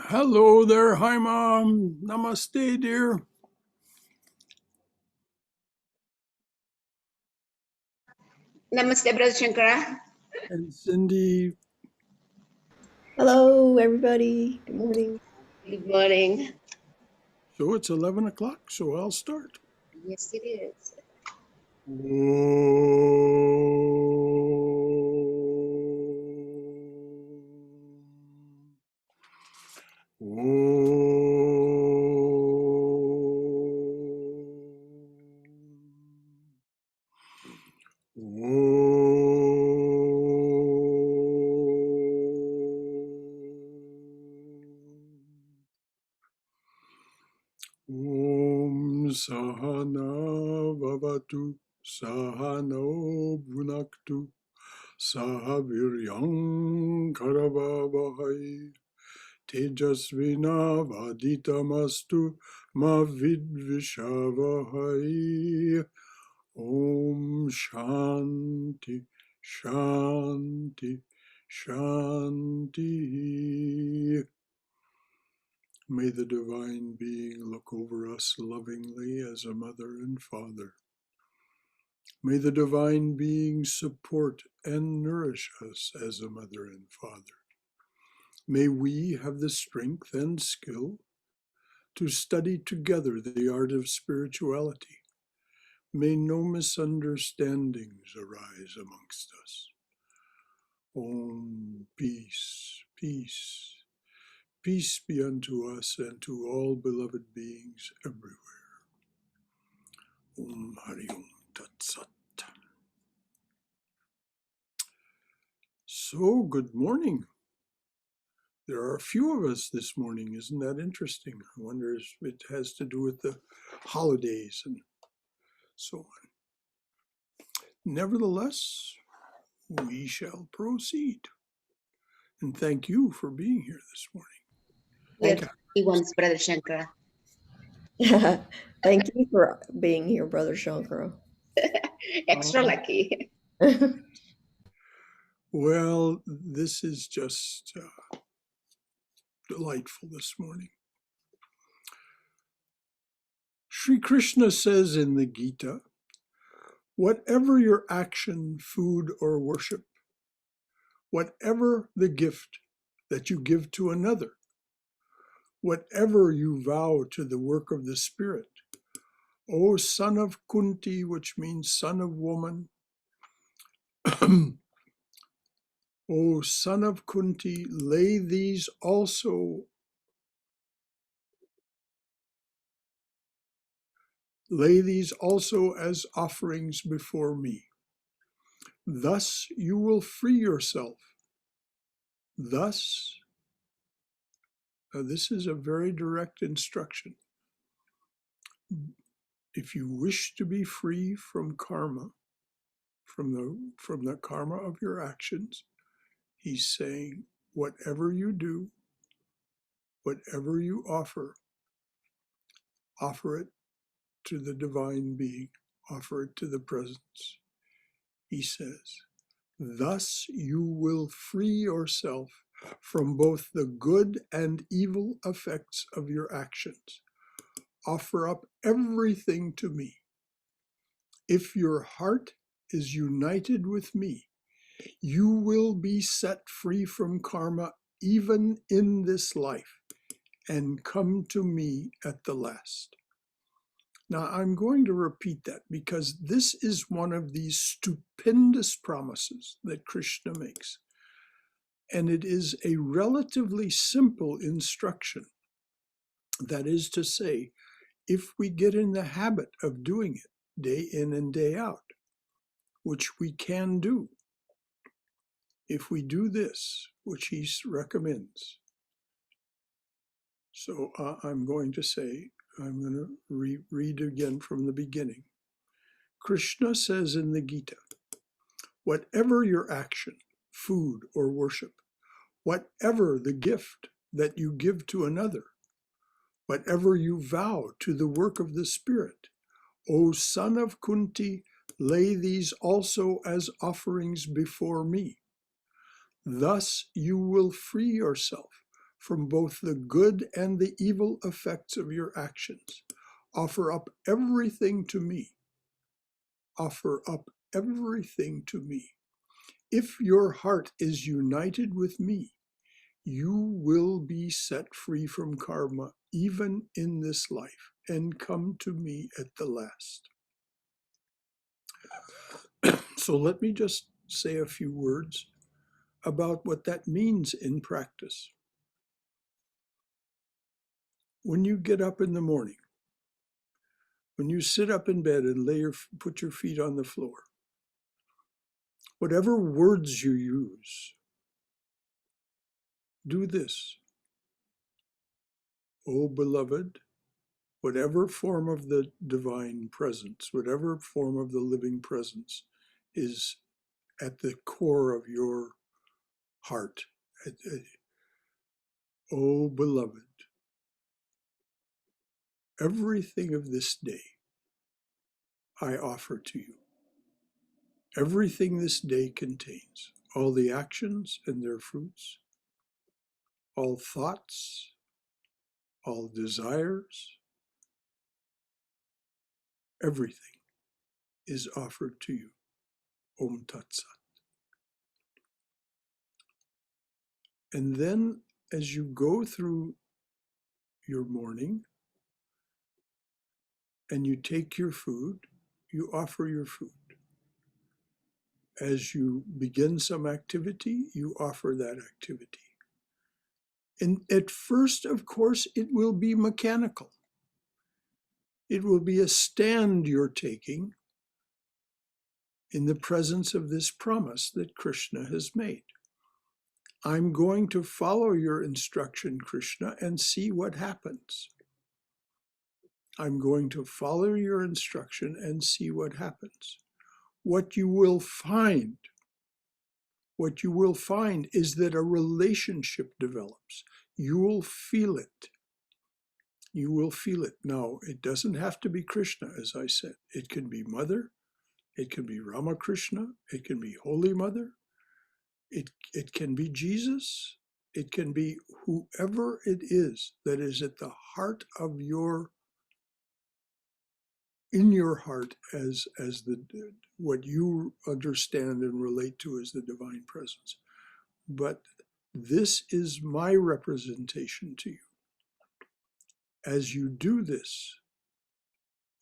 Hello there, hi mom. Namaste, dear. Namaste, Brother Shankara. And Cindy. Hello, everybody. Good morning. Good morning. So it's 11 o'clock, so I'll start. Yes, it is. Om Sahana Vavatu Sahano Bhunaktu Sahaviryam Karavavahai Tejasvina Vaditamastu Ma Vidvishavahai. Om Shanti Shanti Shanti. May the Divine Being look over us lovingly as a mother and father. May the Divine Being support and nourish us as a mother and father. May we have the strength and skill to study together the art of spirituality. May no misunderstandings arise amongst us. Om, peace, peace. Peace be unto us and to all beloved beings everywhere. Om Hari Om Tat Sat. So, good morning. There are a few of us this morning. Isn't that interesting? I wonder if it has to do with the holidays and so on. Nevertheless, we shall proceed. And thank you for being here this morning. We're lucky ones, Brother Shankara. Thank you for being here, Brother Shankara. Extra lucky. Well, this is just delightful this morning. Sri Krishna says in the Gita, whatever your action, food, or worship, whatever the gift that you give to another, whatever you vow to the work of the Spirit, O son of Kunti, which means son of woman, O son of Kunti, lay these also as offerings before me. Thus you will free yourself. Thus, this is a very direct instruction. If you wish to be free from karma, from the karma of your actions, he's saying, whatever you do, whatever you offer it to the divine being, offer it to the presence. He says, thus you will free yourself from both the good and evil effects of your actions. Offer up everything to me. If your heart is united with me, you will be set free from karma even in this life and come to me at the last. Now, I'm going to repeat that because this is one of these stupendous promises that Krishna makes. And it is a relatively simple instruction. That is to say, if we get in the habit of doing it day in and day out, which we can do, if we do this, which he recommends. So I'm going to read again from the beginning. Krishna says in the Gita, whatever your action, food, or worship, whatever the gift that you give to another, whatever you vow to the work of the Spirit, O son of Kunti, lay these also as offerings before me. Thus you will free yourself from both the good and the evil effects of your actions. Offer up everything to me. Offer up everything to me. If your heart is united with me, you will be set free from karma even in this life and come to me at the last. So let me just say a few words about what that means in practice. When you get up in the morning, when you sit up in bed and put your feet on the floor, whatever words you use, do this. O beloved, whatever form of the divine presence, whatever form of the living presence is at the core of your heart. O beloved, everything of this day I offer to you. Everything this day contains, all the actions and their fruits, all thoughts, all desires, everything is offered to you. Om Tat Sat. And then as you go through your morning and you take your food, you offer your food. As you begin some activity, you offer that activity. And at first, of course, it will be mechanical. It will be a stand you're taking in the presence of this promise that Krishna has made. I'm going to follow your instruction, Krishna, and see what happens. I'm going to follow your instruction and see what happens. What you will find is that a relationship develops. You will feel it. You will feel it. Now, it doesn't have to be Krishna, as I said. It can be Mother. It can be Ramakrishna. It can be Holy Mother. It can be Jesus. It can be whoever it is that is at the heart of in your heart as what you understand and relate to as the divine presence. But this is my representation to you. As you do this,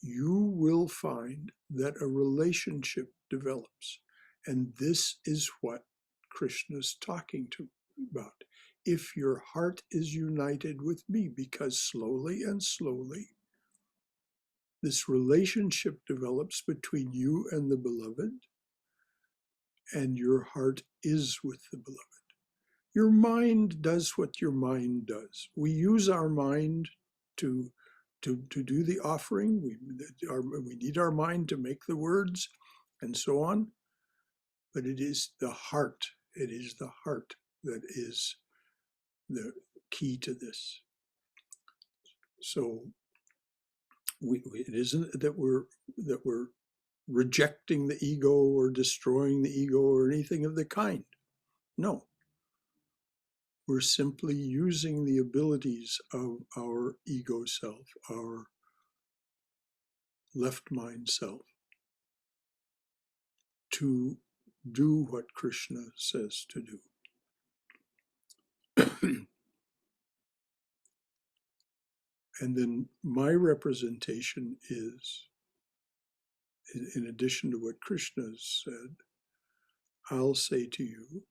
you will find that a relationship develops. And this is what Krishna's talking about. If your heart is united with me, because slowly and slowly, this relationship develops between you and the beloved, and your heart is with the beloved. Your mind does what your mind does. We use our mind to do the offering. We need our mind to make the words and so on. But it is the heart. It is the heart that is the key to this. So it isn't that we're rejecting the ego or destroying the ego or anything of the kind. No. We're simply using the abilities of our ego self, our left mind self, to do what Krishna says to do. And then my representation is, in addition to what Krishna has said, I'll say to you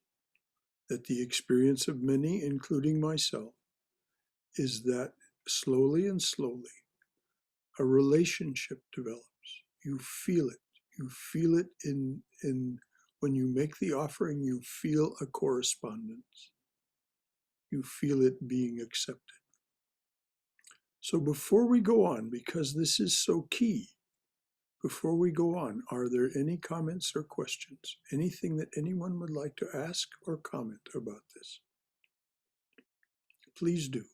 that the experience of many, including myself, is that slowly and slowly a relationship develops. You feel it. You feel it in when you make the offering, you feel a correspondence. You feel it being accepted. So before we go on, because this is so key, before we go on, are there any comments or questions? Anything that anyone would like to ask or comment about this? Please do.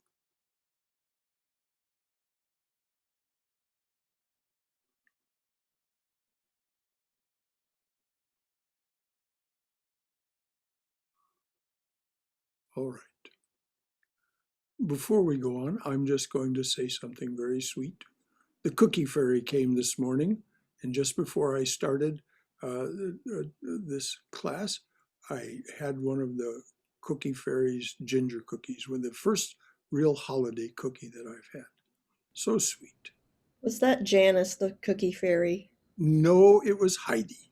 All right. before we go on, I'm just going to say something very sweet. The cookie fairy came this morning, and just before I started this class, I had one of the cookie fairy's ginger cookies, with the first real holiday cookie that I've had. So sweet. Was that Janice, the cookie fairy? No, it was Heidi.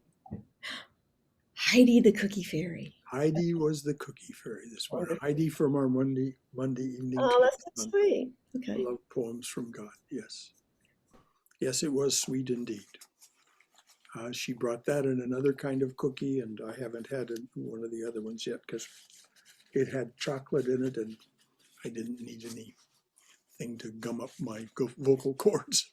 Heidi, the cookie fairy. Heidi was the cookie fairy this morning. Wonderful. Heidi from our Monday evening Oh, class that's so on sweet. Okay. Love Poems from God. Yes. Yes, it was sweet indeed. She brought that and another kind of cookie, and I haven't had one of the other ones yet because it had chocolate in it, and I didn't need anything to gum up my vocal cords.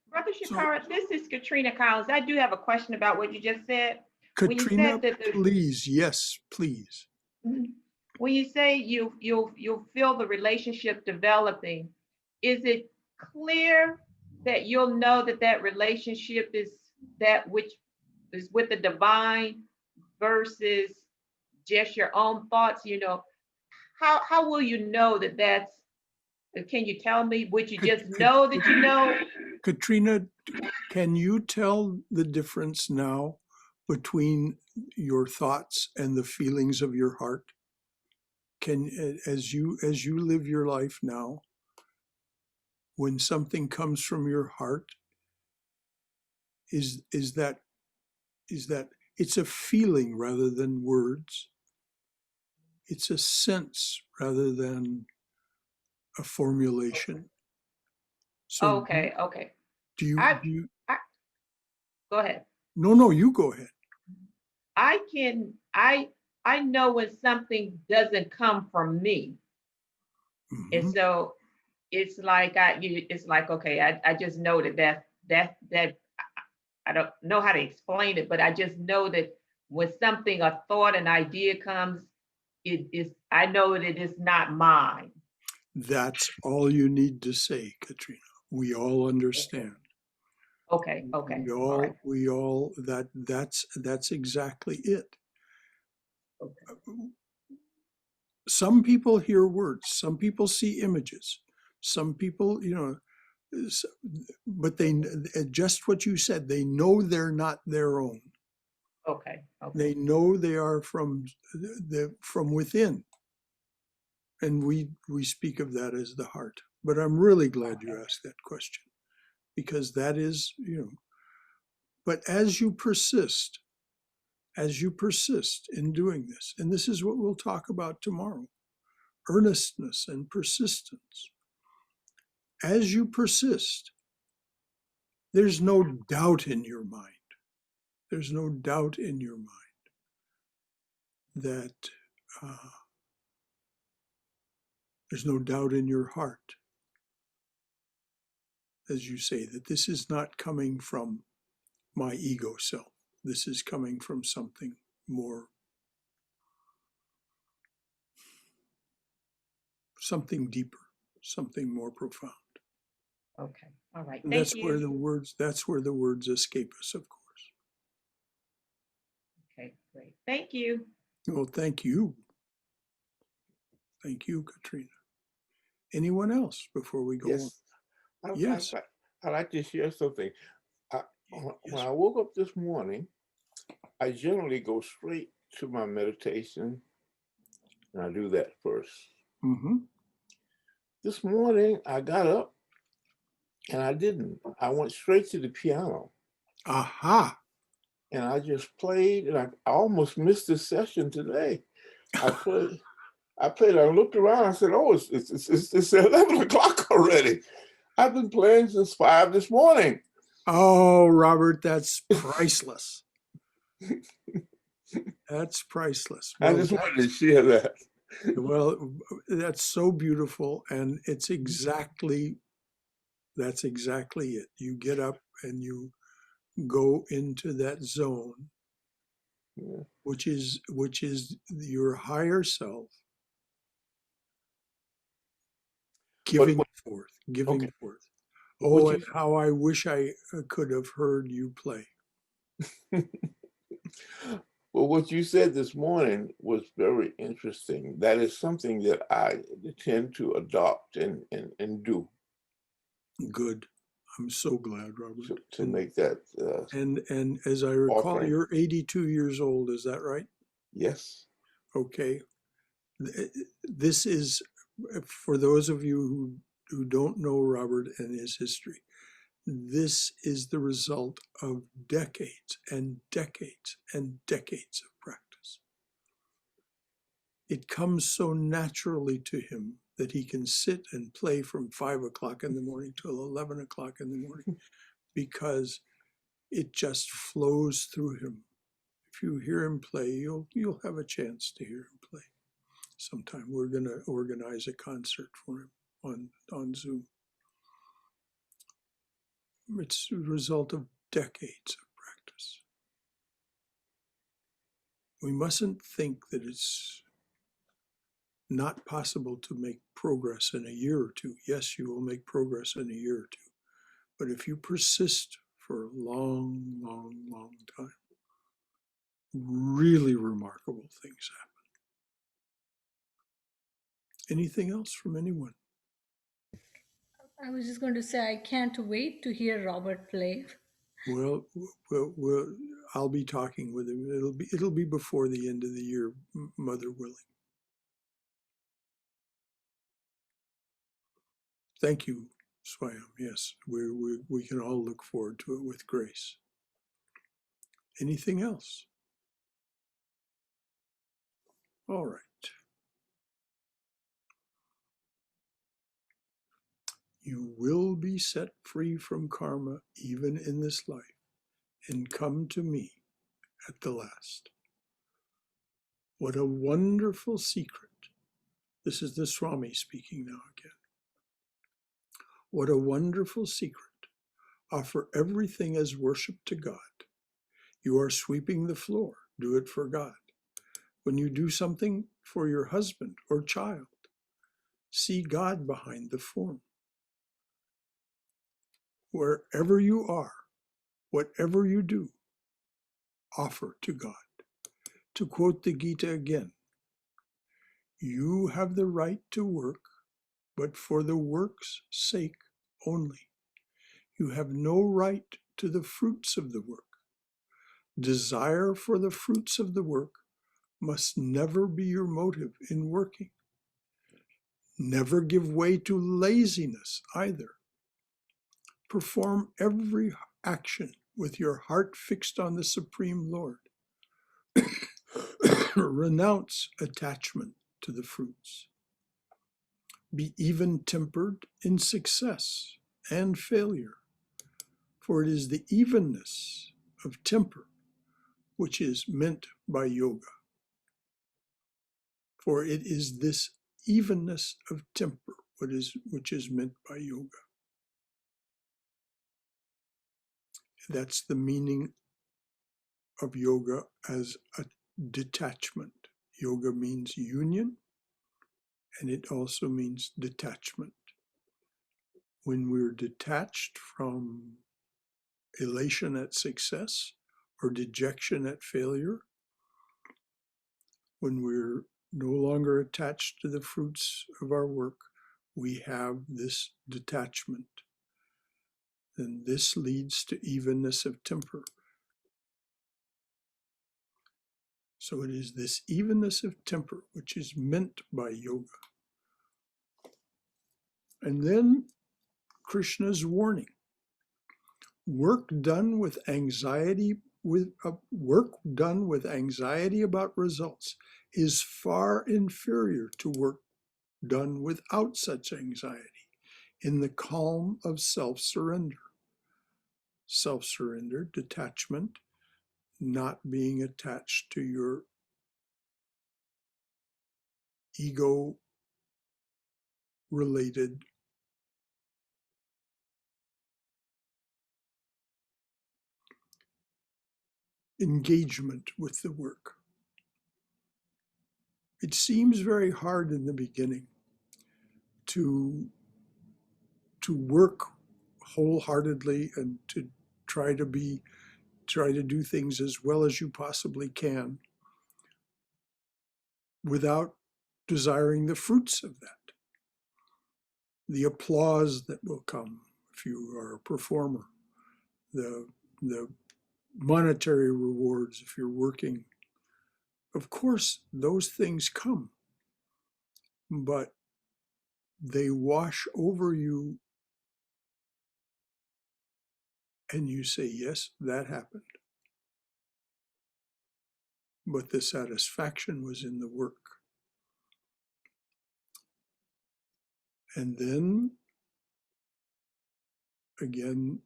Brother Shankara, this is Katrina Collins. I do have a question about what you just said. Katrina, please, yes, please. When you say you'll feel the relationship developing, is it clear that you'll know that that relationship is that which is with the divine versus just your own thoughts? You know, how will you know that that's? Can you tell me? Would you just know that you know? Katrina, can you tell the difference now between your thoughts and the feelings of your heart? As you live your life now, when something comes from your heart, is that it's a feeling rather than words. It's a sense rather than a formulation. So Okay. do you Go ahead. No, you go ahead. I know when something doesn't come from me. Mm-hmm. And so it's like okay, I just know that I don't know how to explain it, but I just know that when something, a thought, an idea comes, I know that it's not mine. That's all you need to say, Katrina. We all understand. Okay. We all that's exactly it. Okay. Some people hear words, some people see images, some people, but they, just what you said, they know they're not their own. Okay. They know they are from within. And we speak of that as the heart. But I'm really glad you asked that question, because that is, but as you persist in doing this, and this is what we'll talk about tomorrow, earnestness and persistence. As you persist, there's no doubt in your mind. There's no doubt in your mind that there's no doubt in your heart, as you say, that this is not coming from my ego self. This is coming from something more, something deeper, something more profound. Okay. All right. And that's where the words escape us, of course. Okay, great. Thank you. Well, thank you. Thank you, Katrina. Anyone else before we go on? Yes. I'd like to share something. Yes. When I woke up this morning, I generally go straight to my meditation, and I do that first. Mm-hmm. This morning, I got up, and I didn't. I went straight to the piano. Aha. And I just played, and I almost missed this session today. I played, I looked around, I said, oh, it's 11 o'clock already. I've been playing since 5 this morning. Oh, Robert, that's priceless. That's priceless. Well, I just wanted to share that. Well, that's so beautiful, and that's exactly it. You get up and you go into that zone, yeah, which is your higher self giving forth. Oh, and how I wish I could have heard you play. Well, what you said this morning was very interesting. That is something that I tend to adopt and do. Good. I'm so glad, Robert. To make that. And as I recall, offering. you're 82 years old. Is that right? Yes. Okay. This is, for those of you who don't know Robert and his history, this is the result of decades and decades and decades of practice. It comes so naturally to him that he can sit and play from 5 o'clock in the morning till 11 o'clock in the morning because it just flows through him. If you hear him play, you'll have a chance to hear him play. Sometime we're going to organize a concert for him on Zoom. It's a result of decades of practice. We mustn't think that it's not possible to make progress in a year or two. Yes, you will make progress in a year or two. But if you persist for a long, long, long time, really remarkable things happen. Anything else from anyone? I was just going to say, I can't wait to hear Robert play. Well, I'll be talking with him. It'll be before the end of the year, Mother willing. Thank you, Swayam. Yes, we can all look forward to it with grace. Anything else? All right. You will be set free from karma even in this life and come to me at the last. What a wonderful secret. This is the Swami speaking now again. What a wonderful secret. Offer everything as worship to God. You are sweeping the floor. Do it for God. When you do something for your husband or child, see God behind the form. Wherever you are, whatever you do, offer to God. To quote the Gita again, you have the right to work, but for the work's sake only. You have no right to the fruits of the work. Desire for the fruits of the work must never be your motive in working. Never give way to laziness either. Perform every action with your heart fixed on the Supreme Lord. Renounce attachment to the fruits. Be even-tempered in success and failure, for it is the evenness of temper which is meant by yoga. For it is this evenness of temper which is meant by yoga. That's the meaning of yoga as a detachment. Yoga means union, and it also means detachment. When we're detached from elation at success or dejection at failure, when we're no longer attached to the fruits of our work, we have this detachment. And this leads to evenness of temper. So it is this evenness of temper which is meant by yoga. And then Krishna's warning. Work done with anxiety about results is far inferior to work done without such anxiety in the calm of self-surrender. Self-surrender, detachment, not being attached to your ego-related engagement with the work. It seems very hard in the beginning to work wholeheartedly and to try to do things as well as you possibly can without desiring the fruits of that. The applause that will come if you are a performer, the monetary rewards if you're working. Of course, those things come, but they wash over you and you say, yes, that happened. But the satisfaction was in the work. And then, again,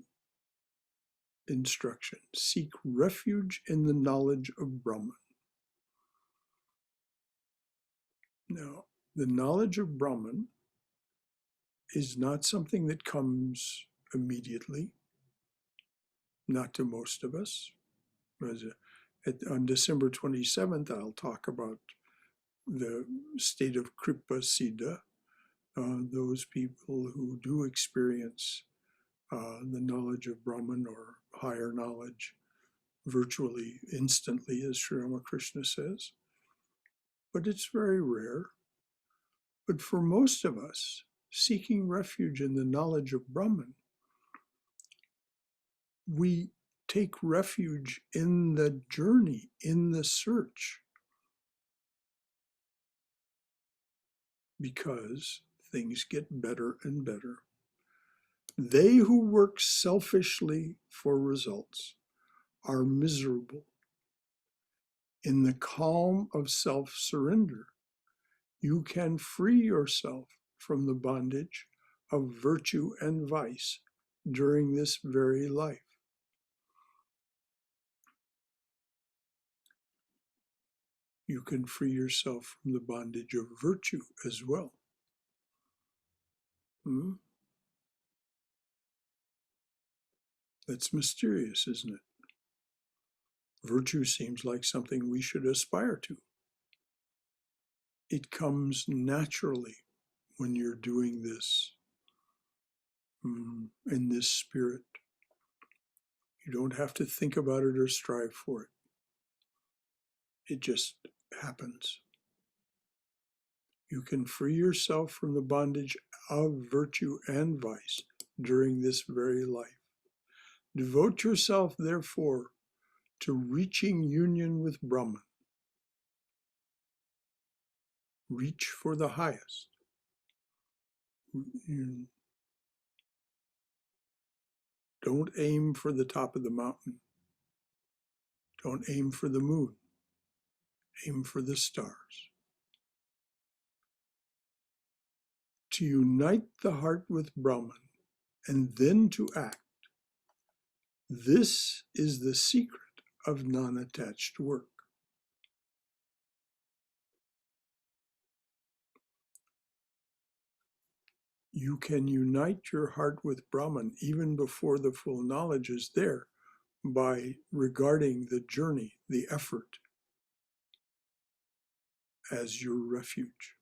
instruction. Seek refuge in the knowledge of Brahman. Now, the knowledge of Brahman is not something that comes immediately, not to most of us. On December 27th, I'll talk about the state of Kripa Siddha, those people who do experience the knowledge of Brahman or higher knowledge virtually instantly, as Sri Ramakrishna says. But it's very rare. But for most of us, seeking refuge in the knowledge of Brahman, we take refuge in the journey, in the search, because things get better and better. They who work selfishly for results are miserable. In the calm of self-surrender, you can free yourself from the bondage of virtue and vice during this very life. You can free yourself from the bondage of virtue as well. That's mysterious, isn't it? Virtue seems like something we should aspire to. It comes naturally when you're doing this in this spirit. You don't have to think about it or strive for it. It just happens. You can free yourself from the bondage of virtue and vice during this very life. Devote yourself, therefore, to reaching union with Brahman. Reach for the highest. Don't aim for the top of the mountain. Don't aim for the moon. Aim for the stars. To unite the heart with Brahman and then to act. This is the secret of non-attached work. You can unite your heart with Brahman even before the full knowledge is there by regarding the journey, the effort, as your refuge.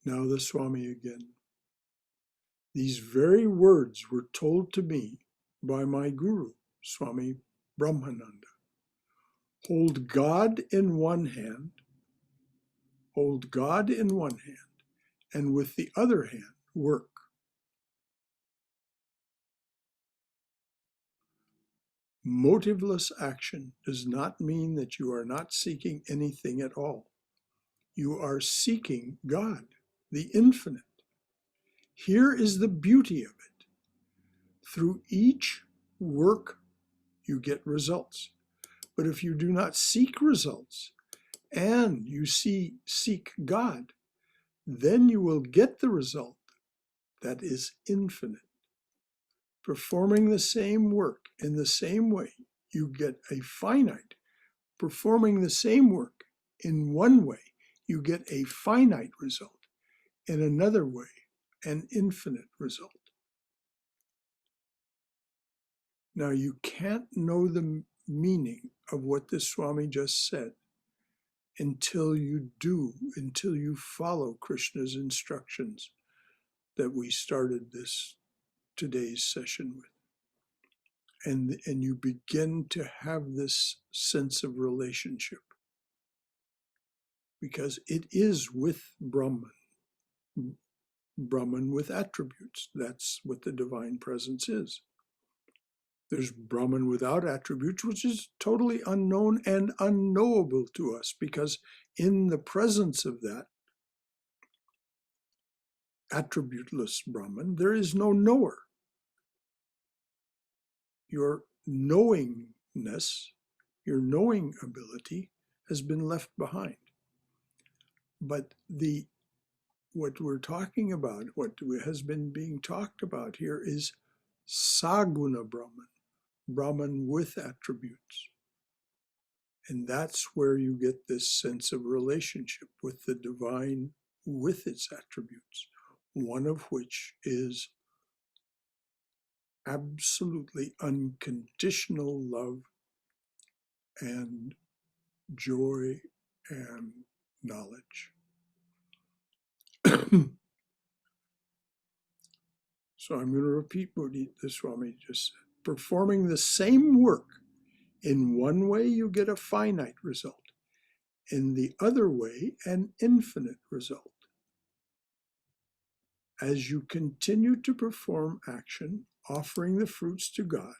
Now the Swami again. These very words were told to me by my guru, Swami Brahmananda. Hold God in one hand, and with the other hand, work. Motiveless action does not mean that you are not seeking anything at all. You are seeking God, the infinite. Here is the beauty of it. Through each work, you get results. But if you do not seek results and you seek God, then you will get the result that is infinite. Performing the same work in the same way, you get a finite. Performing the same work in one way, you get a finite result. In another way, an infinite result. Now, you can't know the meaning of what the Swami just said until you follow Krishna's instructions that we started today's session with. and you begin to have this sense of relationship, because it is with Brahman, Brahman with attributes. That's what the divine presence is. There's Brahman without attributes, which is totally unknown and unknowable to us, because in the presence of that attributeless Brahman, there is no knower. Your knowingness, your knowing ability has been left behind. But what we're talking about, what has been being talked about here is Saguna Brahman, Brahman with attributes. And that's where you get this sense of relationship with the divine with its attributes, one of which is absolutely unconditional love and joy and knowledge. So I'm going to repeat what the Swami just said. Performing the same work, in one way you get a finite result, in the other way an infinite result. As you continue to perform action, offering the fruits to God,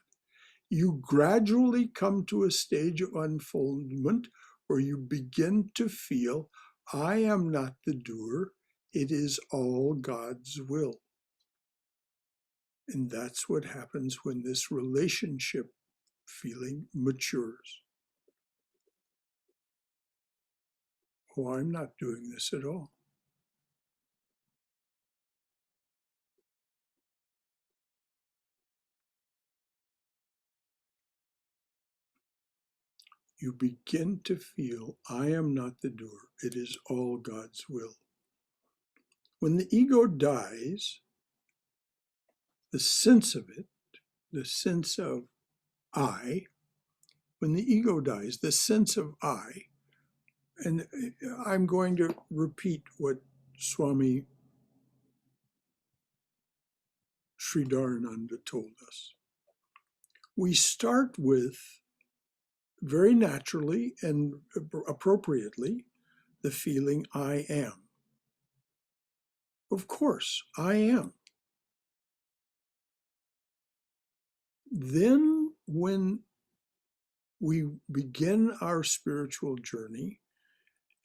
you gradually come to a stage of unfoldment where you begin to feel, I am not the doer, it is all God's will. And that's what happens when this relationship feeling matures. Oh, I'm not doing this at all. You begin to feel, I am not the doer, it is all God's will. When the ego dies, the sense of it, the sense of I, when the ego dies, the sense of I, and I'm going to repeat what Swami Sridharananda told us. We start with, very naturally and appropriately, the feeling I am. Of course, I am. Then when we begin our spiritual journey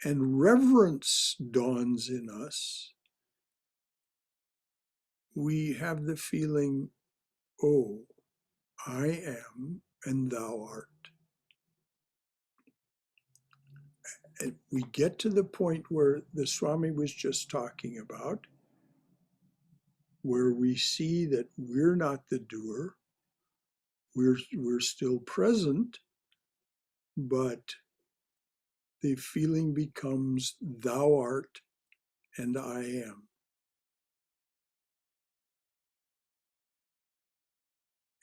and reverence dawns in us, we have the feeling, oh, I am and thou art. And we get to the point where the Swami was just talking about, where we see that we're not the doer, we're still present, but the feeling becomes thou art and I am.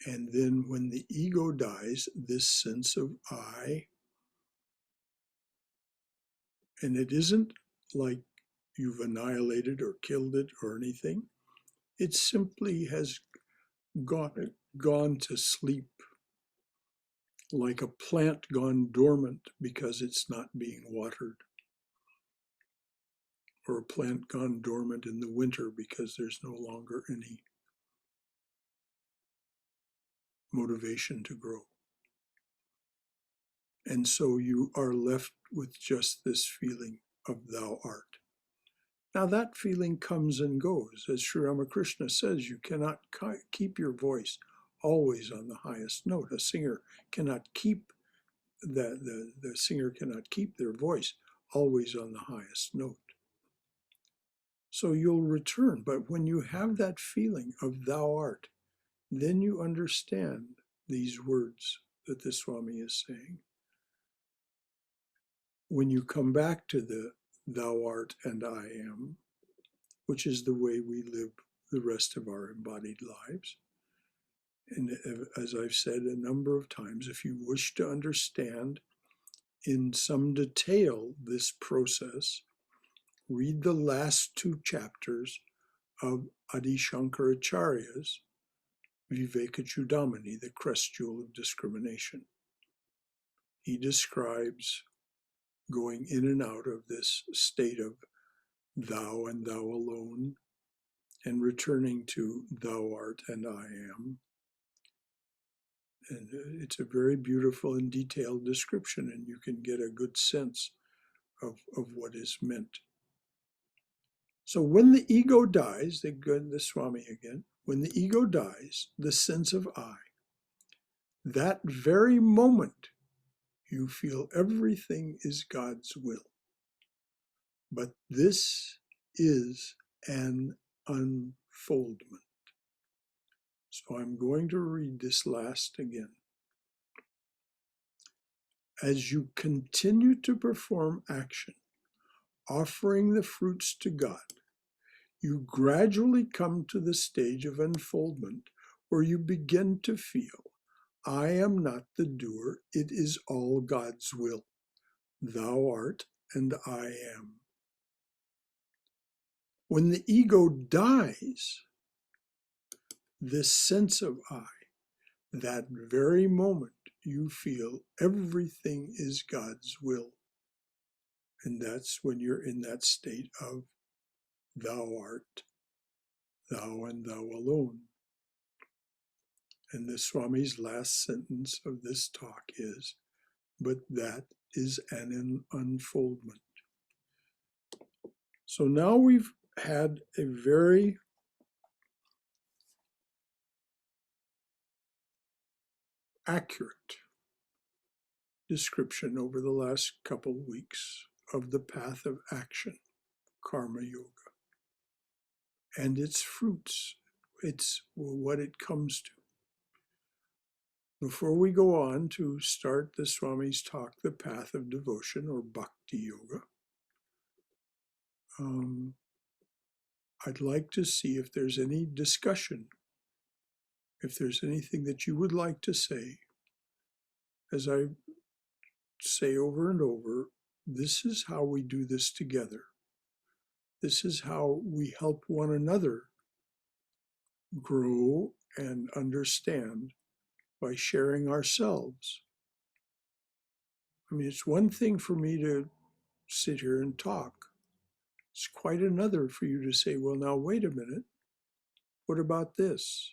And then when the ego dies, this sense of I, and it isn't like you've annihilated or killed it or anything. It simply has gone to sleep, like a plant gone dormant because it's not being watered, or a plant gone dormant in the winter because there's no longer any motivation to grow. And so you are left with just this feeling of thou art. Now that feeling comes and goes. As Sri Ramakrishna says, you cannot keep your voice always on the highest note. A singer cannot keep, the singer cannot keep their voice always on the highest note. So you'll return, but when you have that feeling of thou art, then you understand these words that the Swami is saying. When you come back to the thou art and I am, which is the way we live the rest of our embodied lives. And as I've said a number of times, if you wish to understand in some detail this process, read the last two chapters of Adi Shankaracharya's Vivekachudamani, the crest jewel of discrimination. He describes going in and out of this state of thou and thou alone, and returning to thou art and I am. And it's a very beautiful and detailed description, and you can get a good sense of what is meant. So when the ego dies, the Swami again, when the ego dies, the sense of I, that very moment you feel everything is God's will. But this is an unfoldment. So I'm going to read this last again. As you continue to perform action, offering the fruits to God, you gradually come to the stage of unfoldment where you begin to feel, I am not the doer, it is all God's will. Thou art and I am. When the ego dies, this sense of I, that very moment you feel everything is God's will. And that's when you're in that state of thou art, thou and thou alone. And the Swami's last sentence of this talk is, but that is an unfoldment. So now we've had a very accurate description over the last couple of weeks of the path of action, karma yoga, and its fruits. It's what it comes to. Before we go on to start the Swami's talk, the path of devotion or bhakti yoga, I'd like to see if there's any discussion, if there's anything that you would like to say. As I say over and over, this is how we do this together. This is how we help one another grow and understand by sharing ourselves. I mean, it's one thing for me to sit here and talk. It's quite another for you to say, well, now, wait a minute. What about this?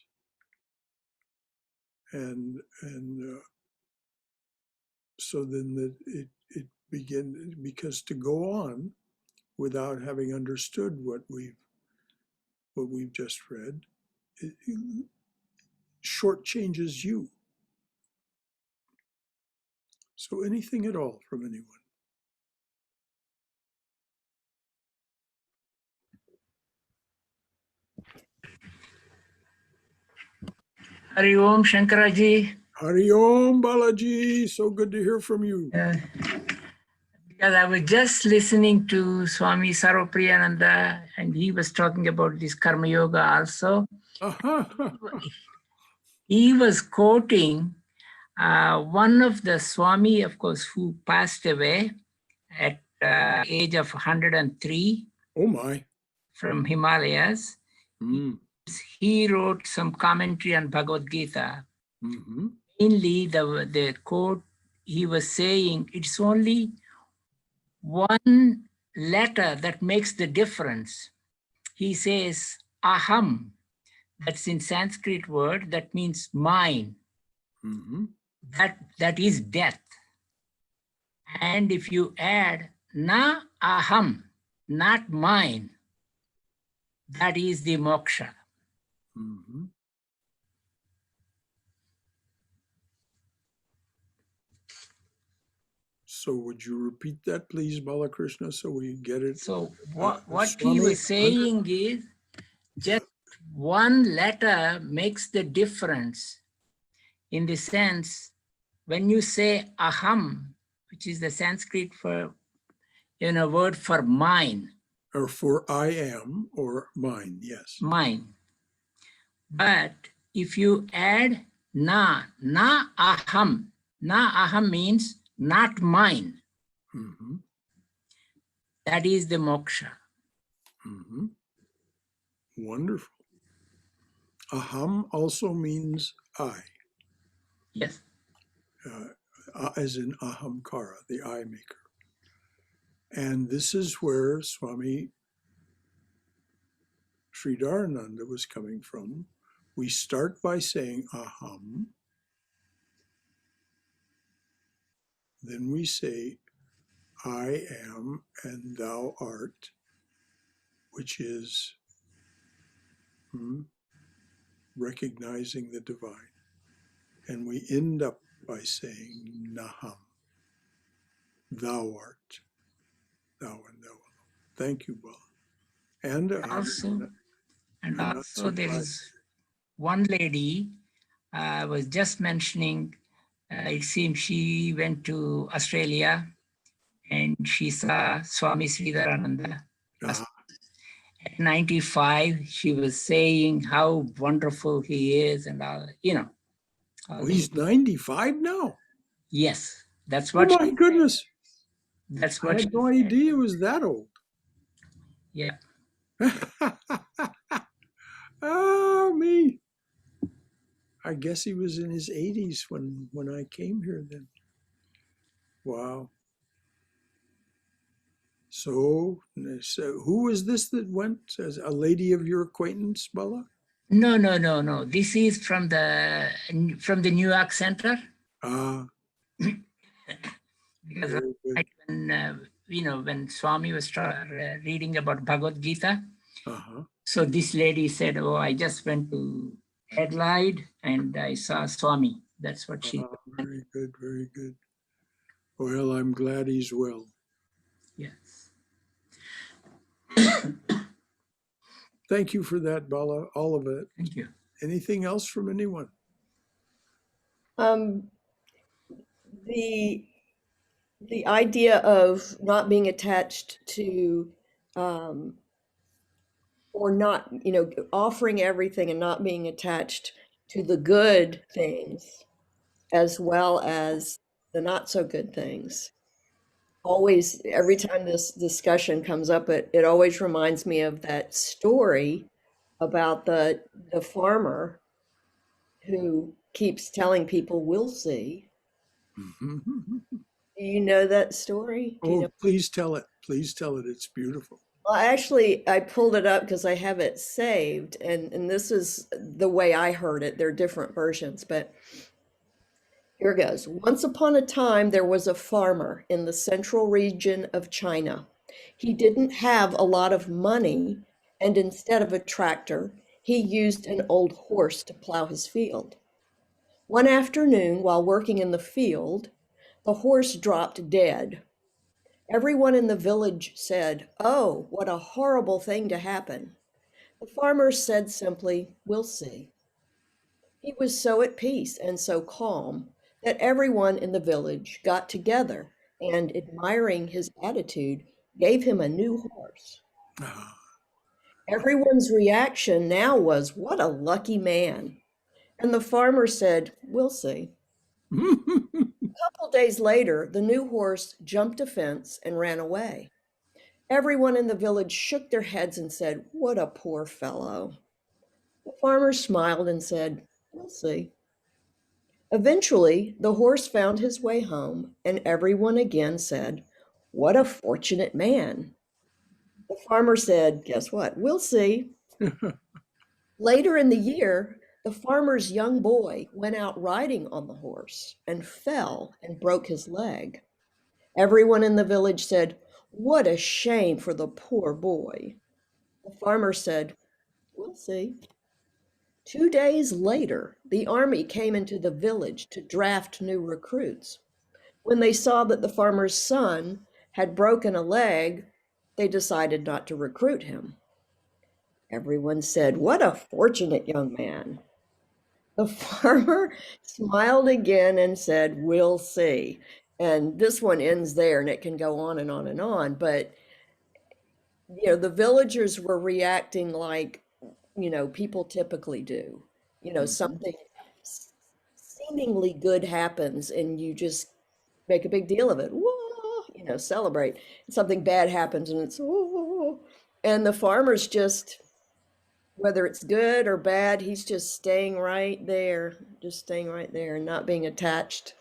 And so then it begins, because to go on without having understood what we've just read, it shortchanges you. So anything at all from anyone? Hari Om Shankara ji. Hari Om Balaji, so good to hear from you. Because I was just listening to Swami Prabhavananda, and he was talking about this karma yoga also. He was quoting one of the Swami, of course, who passed away at age of 103. Oh my. From Himalayas. He wrote some commentary on Bhagavad Gita. Mm-hmm. Mainly the quote, he was saying, it's only one letter that makes the difference. He says, aham, that's in Sanskrit word, that means mine. Mm-hmm. That is death. And if you add na aham, not mine, that is the moksha. Mm-hmm. So would you repeat that, please, Balakrishna, so we get it? So what he was saying is, just one letter makes the difference, in the sense, when you say aham, which is the Sanskrit for, word for mine. Or for I am, or mine, yes. Mine. But if you add na aham means not mine. Mm-hmm. That is the moksha. Mm-hmm. Wonderful. aham also means I, Yes. as in ahamkara, the I maker. And this is where Swami Sridharananda was coming from. We start by saying aham, then we say I am and thou art, which is recognizing the divine. And we end up by saying naham, thou art, thou and thou alone. Thank you, Bala. And I'm not Also there surprised. is one lady I was just mentioning. It seems she went to Australia and she saw Swami Sridharananda. Ah, At 95, she was saying how wonderful he is and all, all he's 95 now. yes, that's Oh what my goodness. that's I what had she no said. idea he was that old. Yeah. Oh, me. I guess he was in his 80s when I came here then. Wow. So who was this that went? As a lady of your acquaintance, Bala? No. This is from the New York Center. Ah, Because very good. when Swami was reading about Bhagavad Gita, Uh-huh. so this lady said, "Oh, I just went to Adelaide and I saw Swami." That's what she. Very good, very good. Well, I'm glad he's well. Yes. Thank you for that, Bala, all of it. Thank you. Anything else from anyone? The idea of not being attached to or not, offering everything and not being attached to the good things as well as the not so good things. Always, every time this discussion comes up, it always reminds me of that story about the farmer who keeps telling people, "We'll see." Do you know that story? Do you know? Oh, please tell it. Please tell it. It's beautiful. Well, actually, I pulled it up because I have it saved, and this is the way I heard it. There are different versions, but here goes. Once upon a time, there was a farmer in the central region of China. He didn't have a lot of money, and instead of a tractor, he used an old horse to plow his field. One afternoon, while working in the field, the horse dropped dead. Everyone in the village said, "Oh, what a horrible thing to happen." The farmer said simply, "We'll see." He was so at peace and so calm that everyone in the village got together and, admiring his attitude, gave him a new horse. Ah. Everyone's reaction now was, "What a lucky man." And the farmer said, "We'll see." A couple days later, the new horse jumped a fence and ran away. Everyone in the village shook their heads and said, "What a poor fellow." The farmer smiled and said, "We'll see." Eventually, the horse found his way home, and everyone again said, "What a fortunate man." The farmer said, "Guess what? We'll see." Later in the year, the farmer's young boy went out riding on the horse and fell and broke his leg. Everyone in the village said, "What a shame for the poor boy." The farmer said, "We'll see." 2 days later, the army came into the village to draft new recruits. When they saw that the farmer's son had broken a leg, they decided not to recruit him. Everyone said, "What a fortunate young man." The farmer smiled again and said, "We'll see." And this one ends there, and it can go on and on and on. But, the villagers were reacting like, people typically do. Something seemingly good happens, and you just make a big deal of it. Whoa, celebrate. Something bad happens, and it's whoa. And the farmers just Whether it's good or bad, he's just staying right there, and not being attached.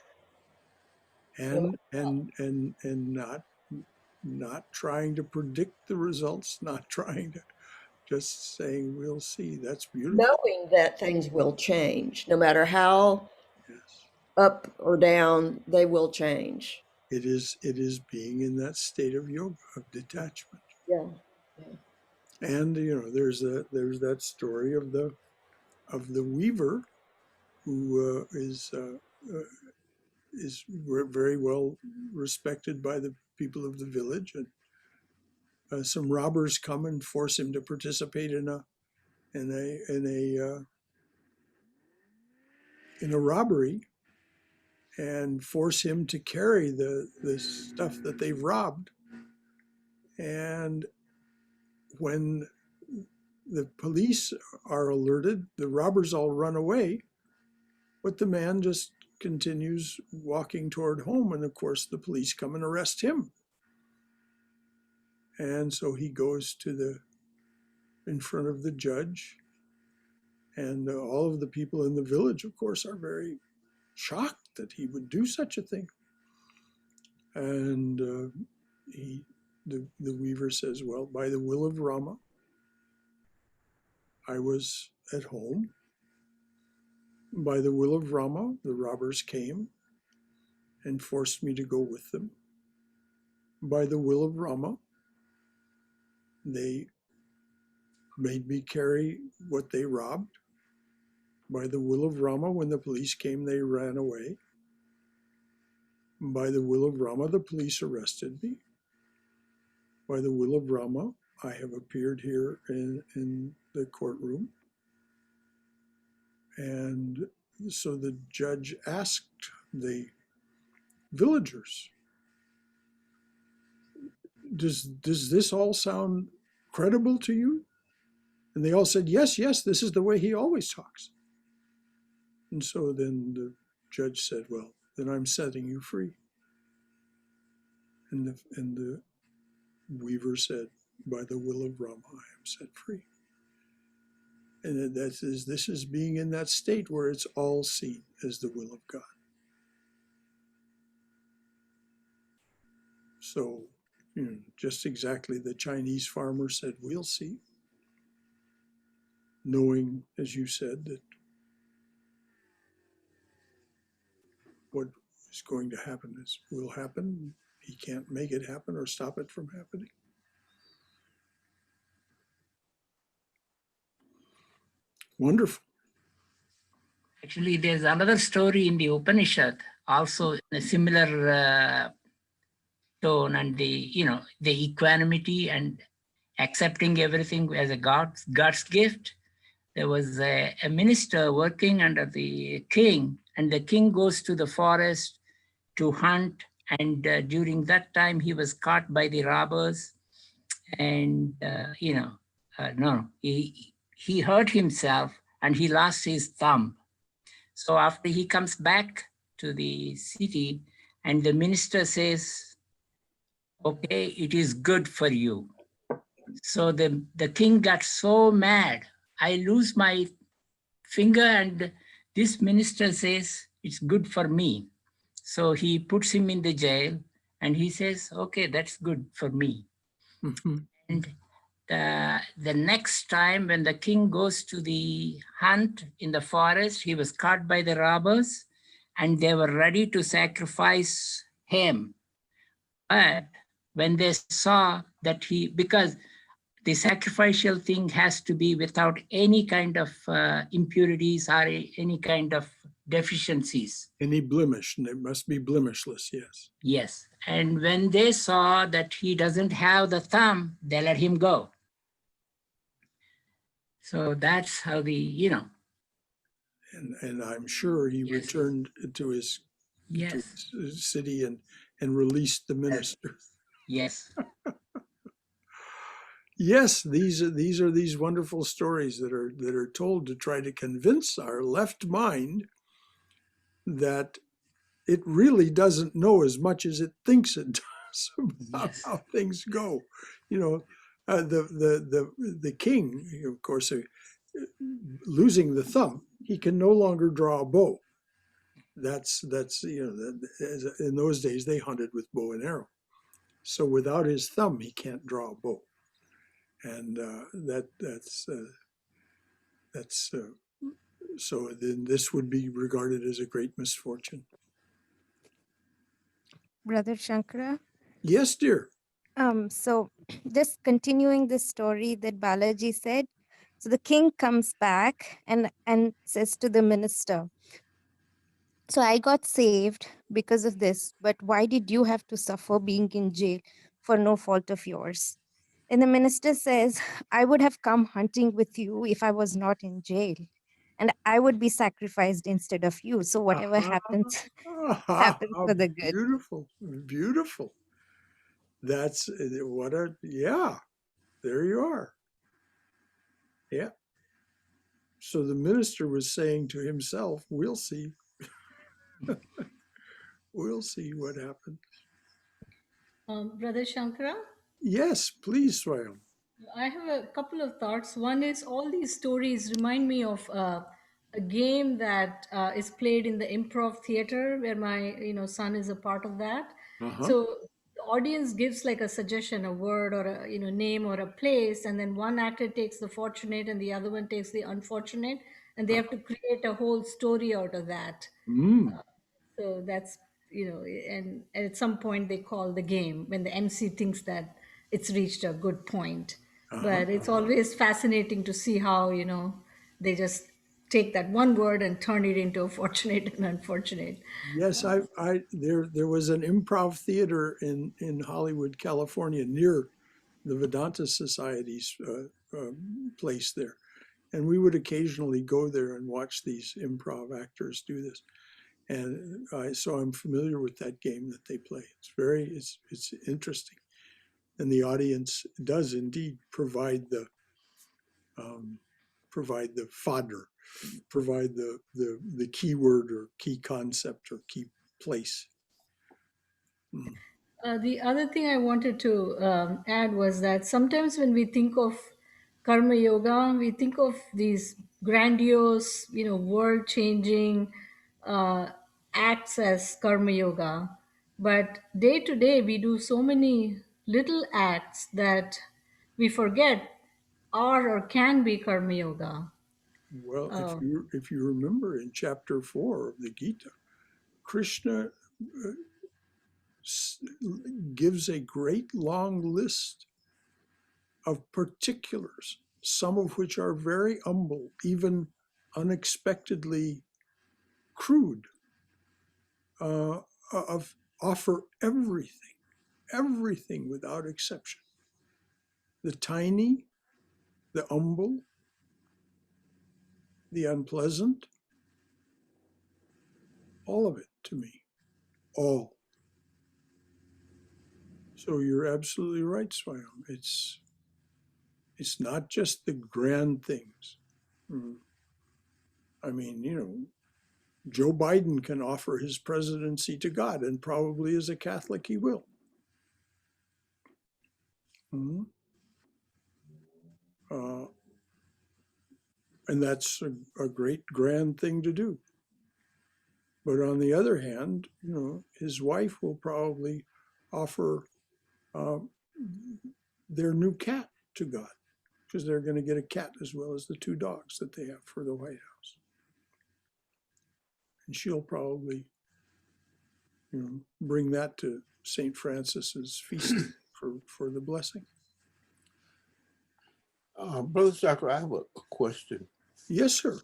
And not trying to predict the results, not trying to, just saying we'll see. That's beautiful. Knowing that things will change, no matter how Yes. up or down, they will change. It is being in that state of yoga, of detachment. Yeah. And there's that story of the weaver who is very well respected by the people of the village, and some robbers come and force him to participate in a robbery, and force him to carry the stuff that they've robbed. And when the police are alerted, the robbers all run away, but the man just continues walking toward home. And of course, the police come and arrest him. And so he goes in front of the judge. And all of the people in the village, of course, are very shocked that he would do such a thing. And the weaver says, well, by the will of Rama, I was at home. By the will of Rama, the robbers came and forced me to go with them. By the will of Rama, they made me carry what they robbed. By the will of Rama, when the police came, they ran away. By the will of Rama, the police arrested me. By the will of Rama, I have appeared here in the courtroom. And so the judge asked the villagers, does this all sound credible to you? And they all said, yes, this is the way he always talks. And so then the judge said, well, then I'm setting you free. And the weaver said, by the will of Rama, I am set free. And this is being in that state where it's all seen as the will of God. So, just exactly the Chinese farmer said, we'll see. Knowing, as you said, that what is going to happen will happen. He can't make it happen or stop it from happening. Wonderful. Actually, there's another story in the Upanishad, also in a similar tone, and the equanimity and accepting everything as a God's gift. There was a minister working under the king, and the king goes to the forest to hunt. And during that time, he was caught by the robbers, and he hurt himself and he lost his thumb. So after he comes back to the city, and the minister says, okay, it is good for you. So the king got so mad, I lose my finger, and this minister says it's good for me. So he puts him in the jail, and he says, okay, that's good for me. Mm-hmm. And the next time when the king goes to the hunt in the forest, he was caught by the robbers, and they were ready to sacrifice him. But when they saw that because the sacrificial thing has to be without any kind of impurities or any kind of deficiencies. Any blemish, and it must be blemishless, yes. Yes, and when they saw that he doesn't have the thumb, they let him go. So that's how And I'm sure he Yes. returned to his Yes, city and released the minister. yes, Yes, these are these wonderful stories that are told to try to convince our left mind that it really doesn't know as much as it thinks it does about Yes. how things go. The king, of course, losing the thumb, he can no longer draw a bow. That's in those days they hunted with bow and arrow. So without his thumb, he can't draw a bow, and so then this would be regarded as a great misfortune. Brother Shankara. Yes, dear. So just continuing the story that Balaji said. So the king comes back and says to the minister, so I got saved because of this, but why did you have to suffer being in jail for no fault of yours? And the minister says, I would have come hunting with you if I was not in jail, and I would be sacrificed instead of you. So whatever happens, happens for the good. Beautiful, beautiful. That's what a, yeah, there you are. Yeah. So the minister was saying to himself, we'll see. We'll see what happens. Brother Shankara? Yes, please, Swayam. I have a couple of thoughts. One is all these stories remind me of a game that is played in the improv theater where my son is a part of that. Uh-huh. So the audience gives like a suggestion, a word or a name or a place, and then one actor takes the fortunate and the other one takes the unfortunate, and they have to create a whole story out of that. So that's, and at some point they call the game when the MC thinks that it's reached a good point. But it's always fascinating to see how, they just take that one word and turn it into a fortunate and unfortunate. Yes, there was an improv theater in Hollywood, California, near the Vedanta Society's place there. And we would occasionally go there and watch these improv actors do this. And so I'm familiar with that game that they play. It's interesting. And the audience does indeed provide the fodder, provide the key word or key concept or key place. The other thing I wanted to add was that sometimes when we think of karma yoga, we think of these grandiose, world-changing acts as karma yoga. But day to day, we do so many little acts that we forget are or can be karma yoga. Well, if you remember in chapter 4 of the Gita, Krishna gives a great long list of particulars, some of which are very humble, even unexpectedly crude, of offer everything without exception. The tiny, the humble, the unpleasant, all of it to me, all. So you're absolutely right, Swayam. It's not just the grand things. I mean, Joe Biden can offer his presidency to God, and probably as a Catholic he will. And that's a great grand thing to do. But on the other hand, his wife will probably offer their new cat to God, because they're going to get a cat as well as the 2 dogs that they have for the White House. And she'll probably, bring that to St. Francis's feast for the blessing. Brother Shankara, I have a question. Yes, sir.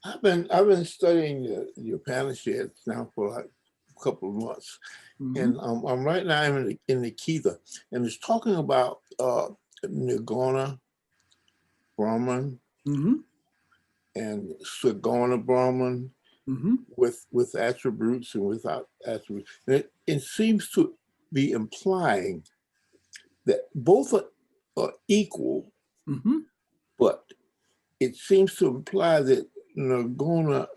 I've been studying the Upanishads now for like a couple of months, and I'm right now in the Gita, and it's talking about Nirguna Brahman and Saguna Brahman with attributes and without attributes. And it seems to be implying that both are equal, but it seems to imply that Nirguna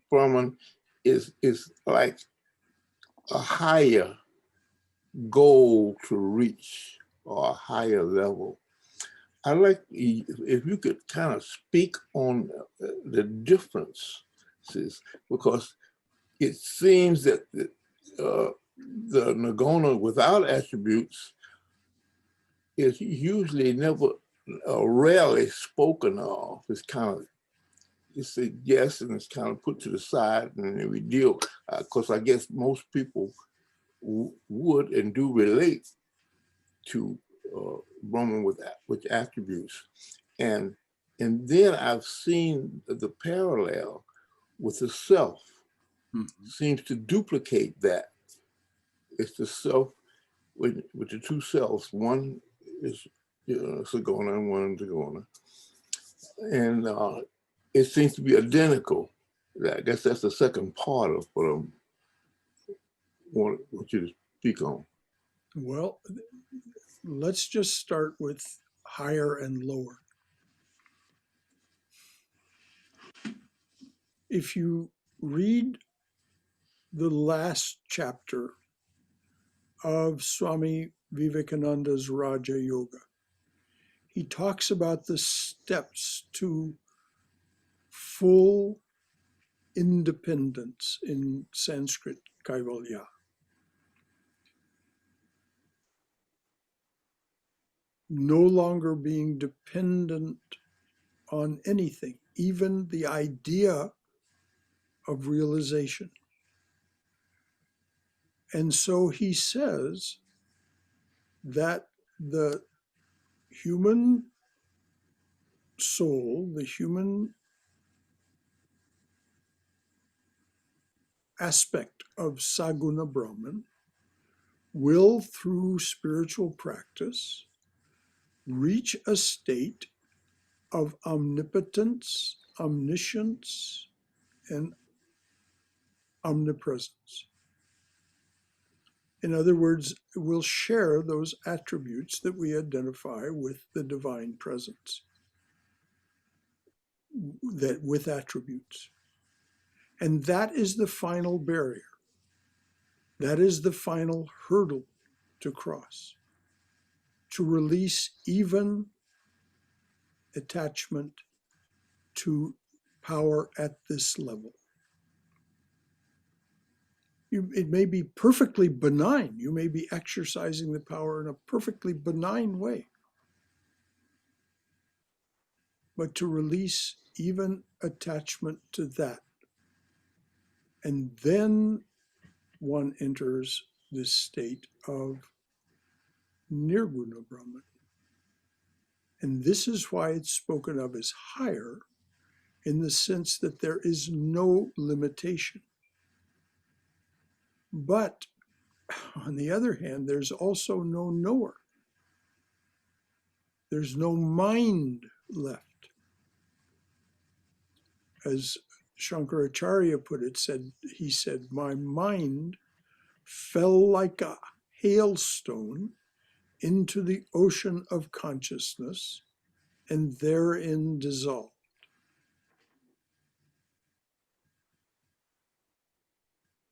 Brahman is like a higher goal to reach or a higher level. I'd like if you could kind of speak on the differences, because it seems that the Nirguna without attributes is usually never, rarely spoken of. It's kind of, you say yes, and it's kind of put to the side, and then we deal. Because I guess most people would and do relate to Brahman with attributes, and then I've seen the parallel with the self. Seems to duplicate that. It's the self with the two selves. One is Saguna and one Nirguna, and it seems to be identical. I guess that's the second part of what I want you to speak on. Well, let's just start with higher and lower. If you read the last chapter of Swami Vivekananda's Raja Yoga, he talks about the steps to full independence, in Sanskrit, kaivalya. No longer being dependent on anything, even the idea of realization. And so he says that the human soul, the human aspect of Saguna Brahman, will, through spiritual practice, reach a state of omnipotence, omniscience, and omnipresence. In other words, we'll share those attributes that we identify with the divine presence, that with attributes. And that is the final barrier. That is the final hurdle to cross, to release even attachment to power at this level. It may be perfectly benign. You may be exercising the power in a perfectly benign way. But to release even attachment to that. And then one enters this state of Nirguna Brahman. And this is why it's spoken of as higher, in the sense that there is no limitation. But on the other hand, there's also no knower. There's no mind left. As Shankaracharya put it, he said, my mind fell like a hailstone into the ocean of consciousness and therein dissolved.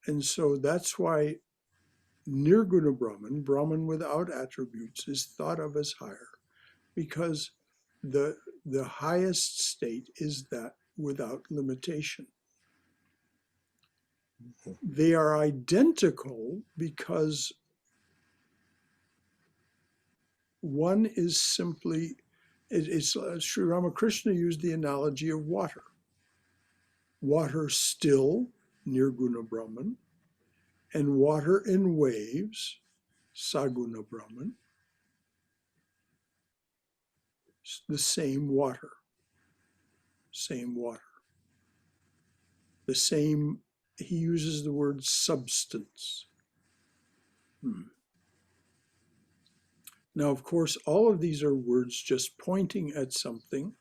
And so that's why Nirguna Brahman, Brahman without attributes, is thought of as higher, because the highest state is that without limitation. They are identical because one is simply, Sri Ramakrishna used the analogy of water. Water still, Nirguna Brahman, and water in waves, Saguna Brahman, the same water. The same, he uses the word substance. Now, of course, all of these are words just pointing at something,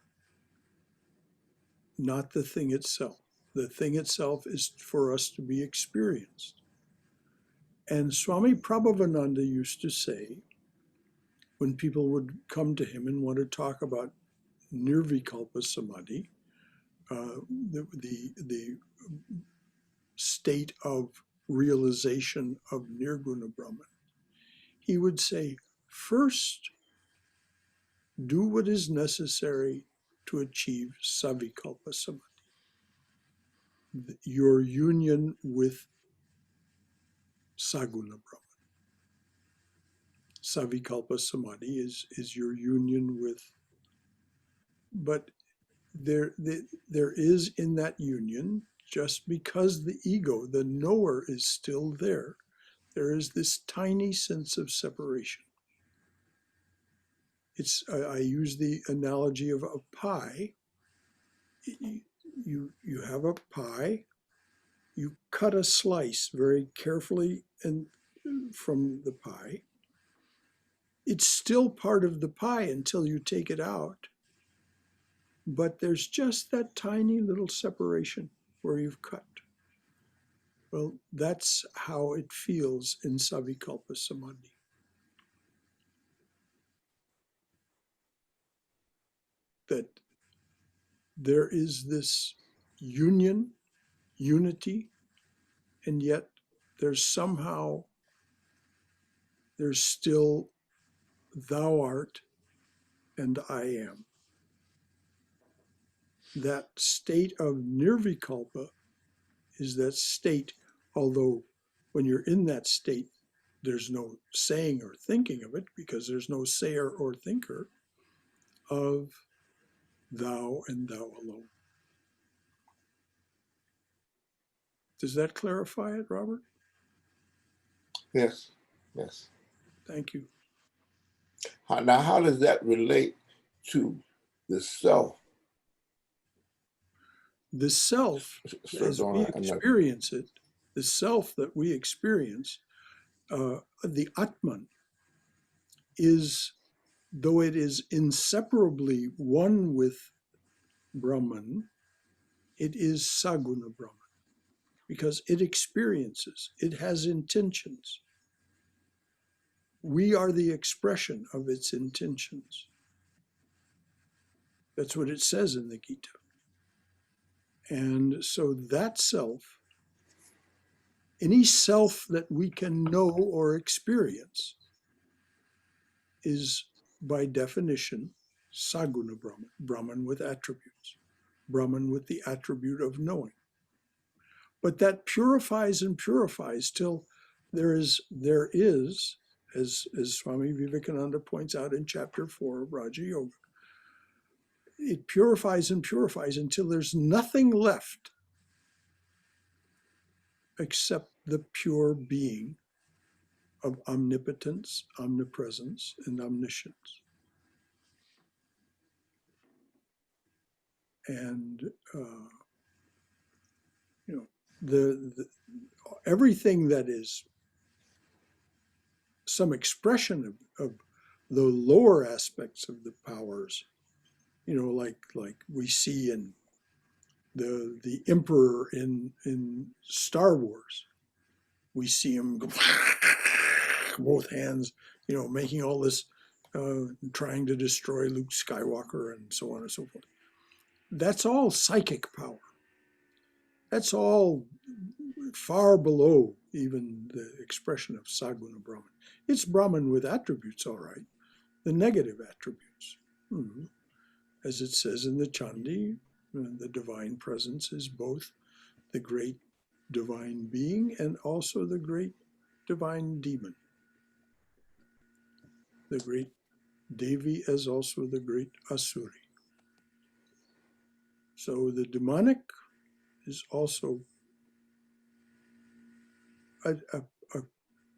not the thing itself. The thing itself is for us to be experienced. And Swami Prabhavananda used to say, when people would come to him and want to talk about Nirvikalpa Samadhi, the state of realization of Nirguna Brahman, he would say, first do what is necessary to achieve savikalpa samadhi, your union with saguna Brahman. Savikalpa samadhi is your union with, but there is in that union, just because the ego, the knower, is still there, there is this tiny sense of separation. I use the analogy of a pie. You have a pie, you cut a slice very carefully and from the pie. It's still part of the pie until you take it out. But there's just that tiny little separation where you've cut. Well, that's how it feels in Savikalpa Samadhi. That there is this union, unity, and yet there's still thou art and I am. That state of nirvikalpa is that state, although when you're in that state, there's no saying or thinking of it, because there's no sayer or thinker of thou and thou alone. Does that clarify it, Robert? Yes, yes. Thank you. Now, how does that relate to the self? The self, as we experience it, the self that we experience, the Atman, is, though it is inseparably one with Brahman, it is Saguna Brahman, because it experiences, it has intentions. We are the expression of its intentions. That's what it says in the Gita. And so that self, any self that we can know or experience, is by definition Saguna Brahman, Brahman with attributes, Brahman with the attribute of knowing. But that purifies and purifies till there is, as Swami Vivekananda points out in chapter 4 of Raja Yoga, it purifies and purifies until there's nothing left except the pure being of omnipotence, omnipresence, and omniscience. And everything that is some expression of the lower aspects of the powers, like we see in the Emperor in Star Wars. We see him go both hands, making all this, trying to destroy Luke Skywalker and so on and so forth. That's all psychic power. That's all far below even the expression of Saguna Brahman. It's Brahman with attributes, all right, the negative attributes. As it says in the Chandi, the divine presence is both the great divine being and also the great divine demon. The great Devi as also the great Asuri. So the demonic is also a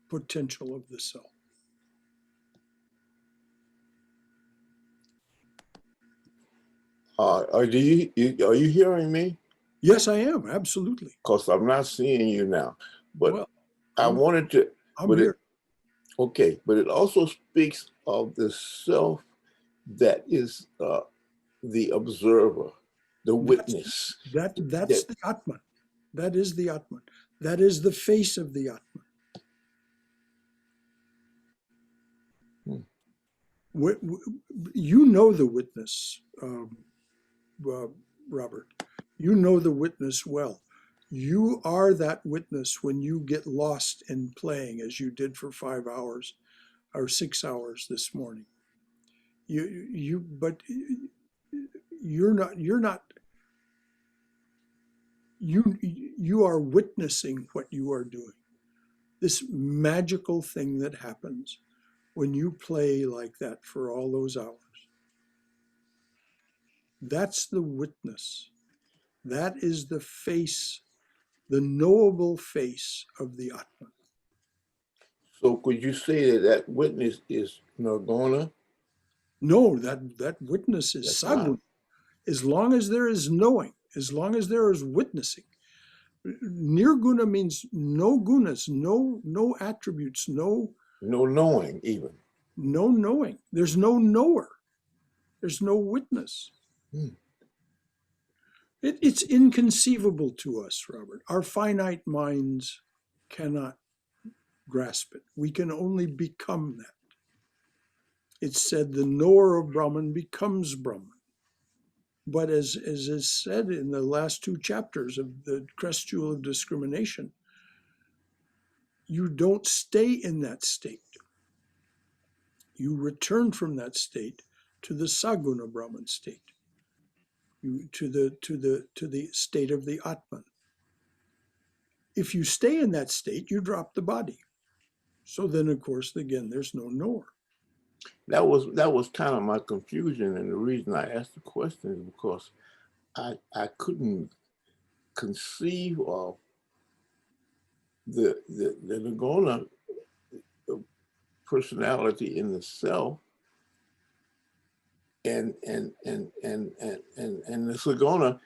potential of the self. Are you hearing me? Yes, I am, absolutely. Because I'm not seeing you now. But well, I wanted to. I'm here. Okay, but it also speaks of the self that is the observer, the witness. That's the Atman. That is the Atman. That is the face of the Atman. You know the witness, Robert. You know the witness well. You are that witness when you get lost in playing, as you did for 5 hours or 6 hours this morning. But you're not, you are witnessing what you are doing. This magical thing that happens when you play like that for all those hours. That's the witness. That is the face, the knowable face of the Atman. So could you say that that witness is Nirguna? No, that witness is That's Saguna. not. As long as there is knowing, as long as there is witnessing. Nirguna means no gunas, no attributes, no knowing even. No knowing. There's no knower. There's no witness. It's inconceivable to us, Robert. Our finite minds cannot grasp it. We can only become that. It's said the knower of Brahman becomes Brahman. But as is said in the last 2 chapters of the Crest Jewel of Discrimination, you don't stay in that state. You return from that state to the Saguna Brahman state, to the state of the Atman. If you stay in that state, you drop the body. So then, of course, again, there's no knower. That was kind of my confusion, and the reason I asked the question is because I couldn't conceive of the Nirguna personality in the self and the Saguna,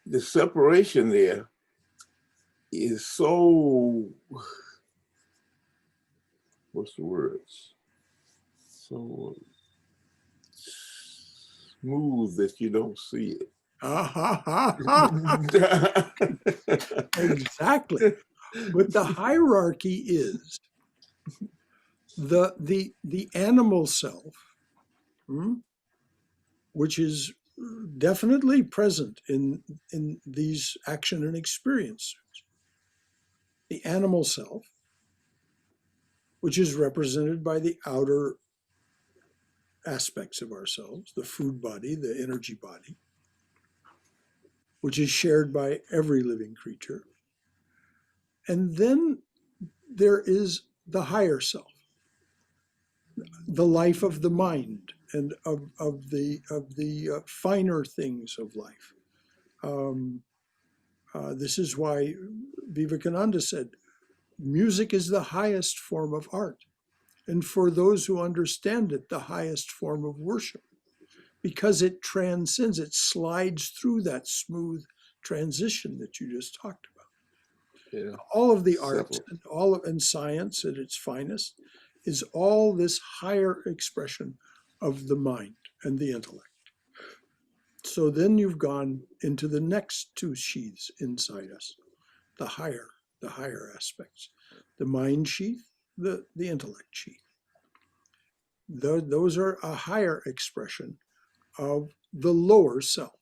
the separation there is so, what's the words? So smooth that you don't see it. Exactly. But the hierarchy is the animal self, which is definitely present in these action and experience. The animal self, which is represented by the outer aspects of ourselves, the food body, the energy body, which is shared by every living creature. And then there is the higher self, the life of the mind and of the finer things of life. This is why Vivekananda said, music is the highest form of art. And for those who understand it, the highest form of worship, because it transcends, it slides through that smooth transition that you just talked about. Yeah. All of the arts and science at its finest is all this higher expression of the mind and the intellect. So then you've gone into the next 2 sheaths inside us, the higher aspects, the mind sheath, the intellect sheath. Those are a higher expression of the lower self.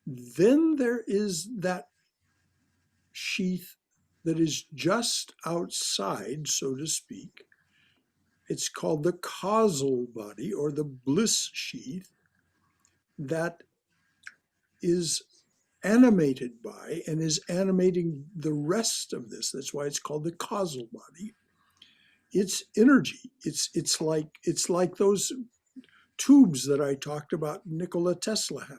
Then there is that sheath that is just outside, so to speak. It's called the causal body or the bliss sheath that is animated by and is animating the rest of this. That's why it's called the causal body. It's energy. It's like those tubes that I talked about Nikola Tesla having.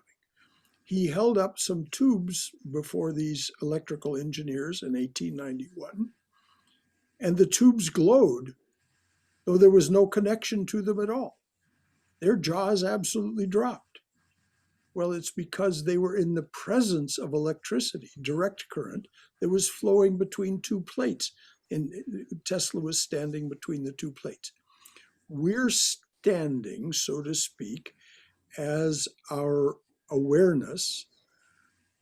He held up some tubes before these electrical engineers in 1891, and the tubes glowed, though there was no connection to them at all. Their jaws absolutely dropped. Well, it's because they were in the presence of electricity, direct current, that was flowing between 2 plates. And Tesla was standing between the 2 plates. We're standing, so to speak, as our awareness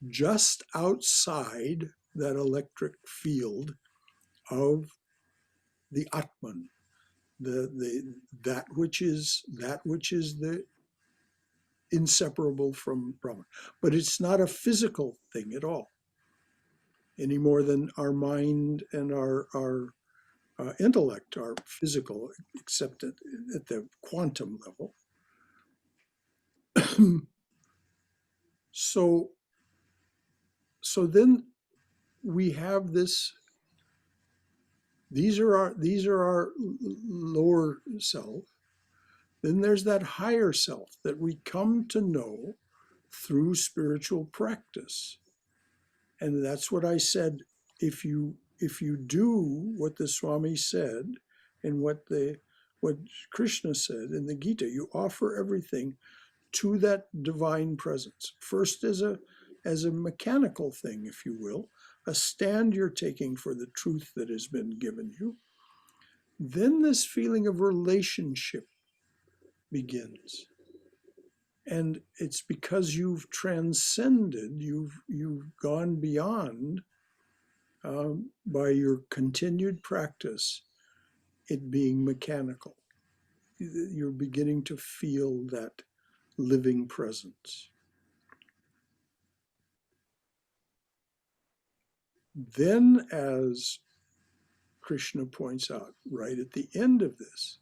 just outside that electric field of the Atman, that which is the inseparable from Brahman. But it's not a physical thing at all, any more than our mind and our intellect are physical, except at the quantum level. So then we have this. These are our lower self. Then there's that higher self that we come to know through spiritual practice. And that's what I said. If you do what the Swami said and what Krishna said in the Gita, you offer everything to that divine presence. First as a mechanical thing, if you will, a stand you're taking for the truth that has been given you. Then this feeling of relationship begins. And it's because you've transcended, you've gone beyond, by your continued practice, it being mechanical. You're beginning to feel that living presence. Then, as Krishna points out right at the end of this,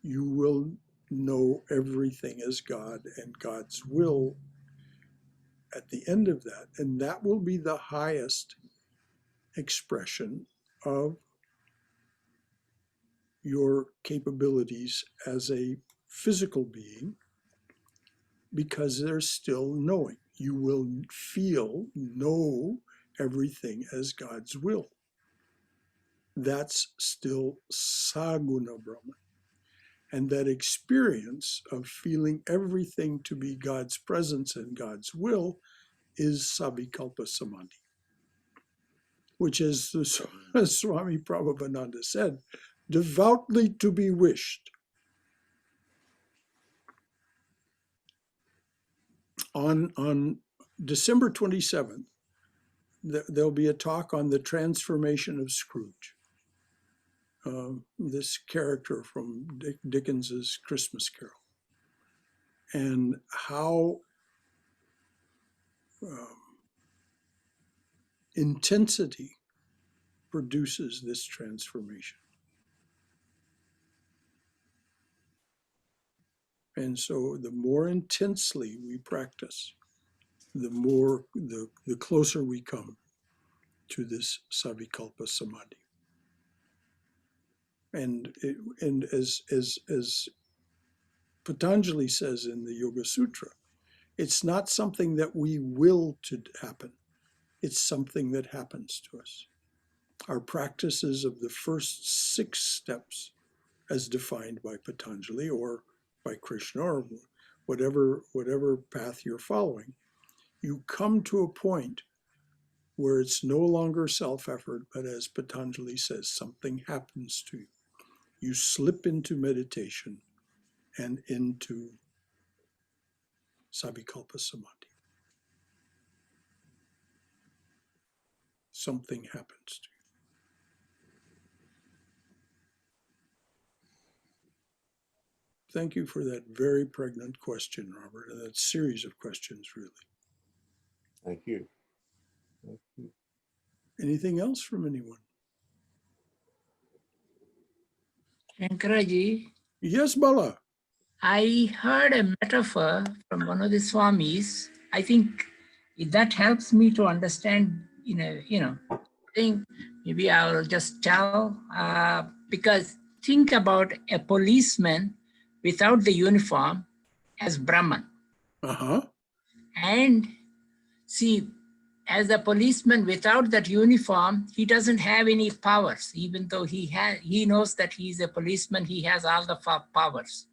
you will know everything as God and God's will at the end of that. And that will be the highest expression of your capabilities as a physical being, because there's still knowing. You will know everything as God's will. That's still Saguna Brahman. And that experience of feeling everything to be God's presence and God's will is Savikalpa Samadhi, which is, as Swami Prabhavananda said, devoutly to be wished. On December 27th, there'll be a talk on the transformation of Scrooge, this character from Dickens's Christmas Carol, and how intensity produces this transformation. And so the more intensely we practice, the closer we come to this Savikalpa Samadhi. And as Patanjali says in the Yoga Sutra, it's not something that we will to happen. It's something that happens to us. Our practices of the first 6 steps, as defined by Patanjali or by Krishna or whatever path you're following, you come to a point where it's no longer self-effort, but as Patanjali says, something happens to you. You slip into meditation and into Savikalpa Samadhi. Something happens to you. Thank you for that very pregnant question, Robert, and that series of questions, really. Thank you. Thank you. Anything else from anyone? Shankaraji, Yes, Bala. I heard a metaphor from one of the Swamis. I think that helps me to understand, I think maybe I'll just tell, because think about a policeman without the uniform as Brahman. Uh-huh. And see, as a policeman without that uniform, he doesn't have any powers, even though he knows that he's a policeman, he has all the powers.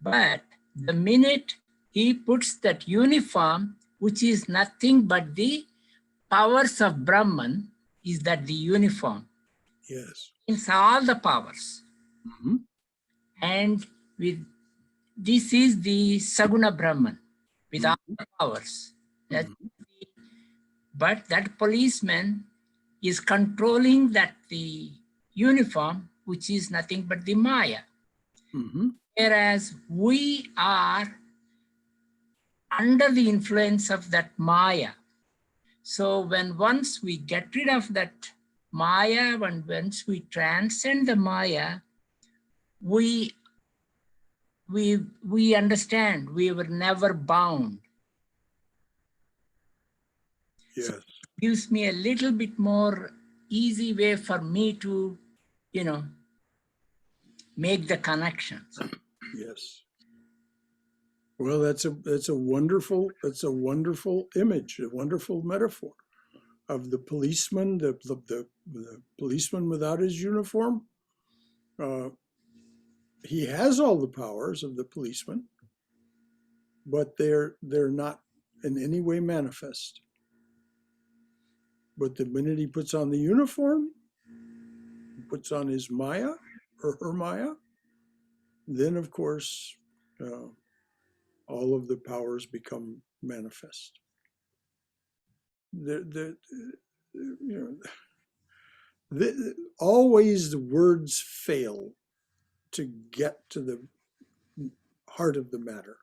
But the minute he puts that uniform, which is nothing but the powers of Brahman, is that the uniform. Yes. It's all the powers. Mm-hmm. And this is the Saguna Brahman with all the powers. But that policeman is controlling the uniform, which is nothing but the Maya. Mm-hmm. Whereas we are under the influence of that Maya. So once we get rid of that Maya, and once we transcend the Maya, we understand we were never bound. Yes. So it gives me a little bit more easy way for me to, make the connections. Yes. Well, that's a wonderful image, a wonderful metaphor of the policeman, the policeman without his uniform. He has all the powers of the policeman, but they're not in any way manifest. But the minute he puts on the uniform, puts on his Maya or her Maya, then of course all of the powers become manifest. Always the words fail to get to the heart of the matter.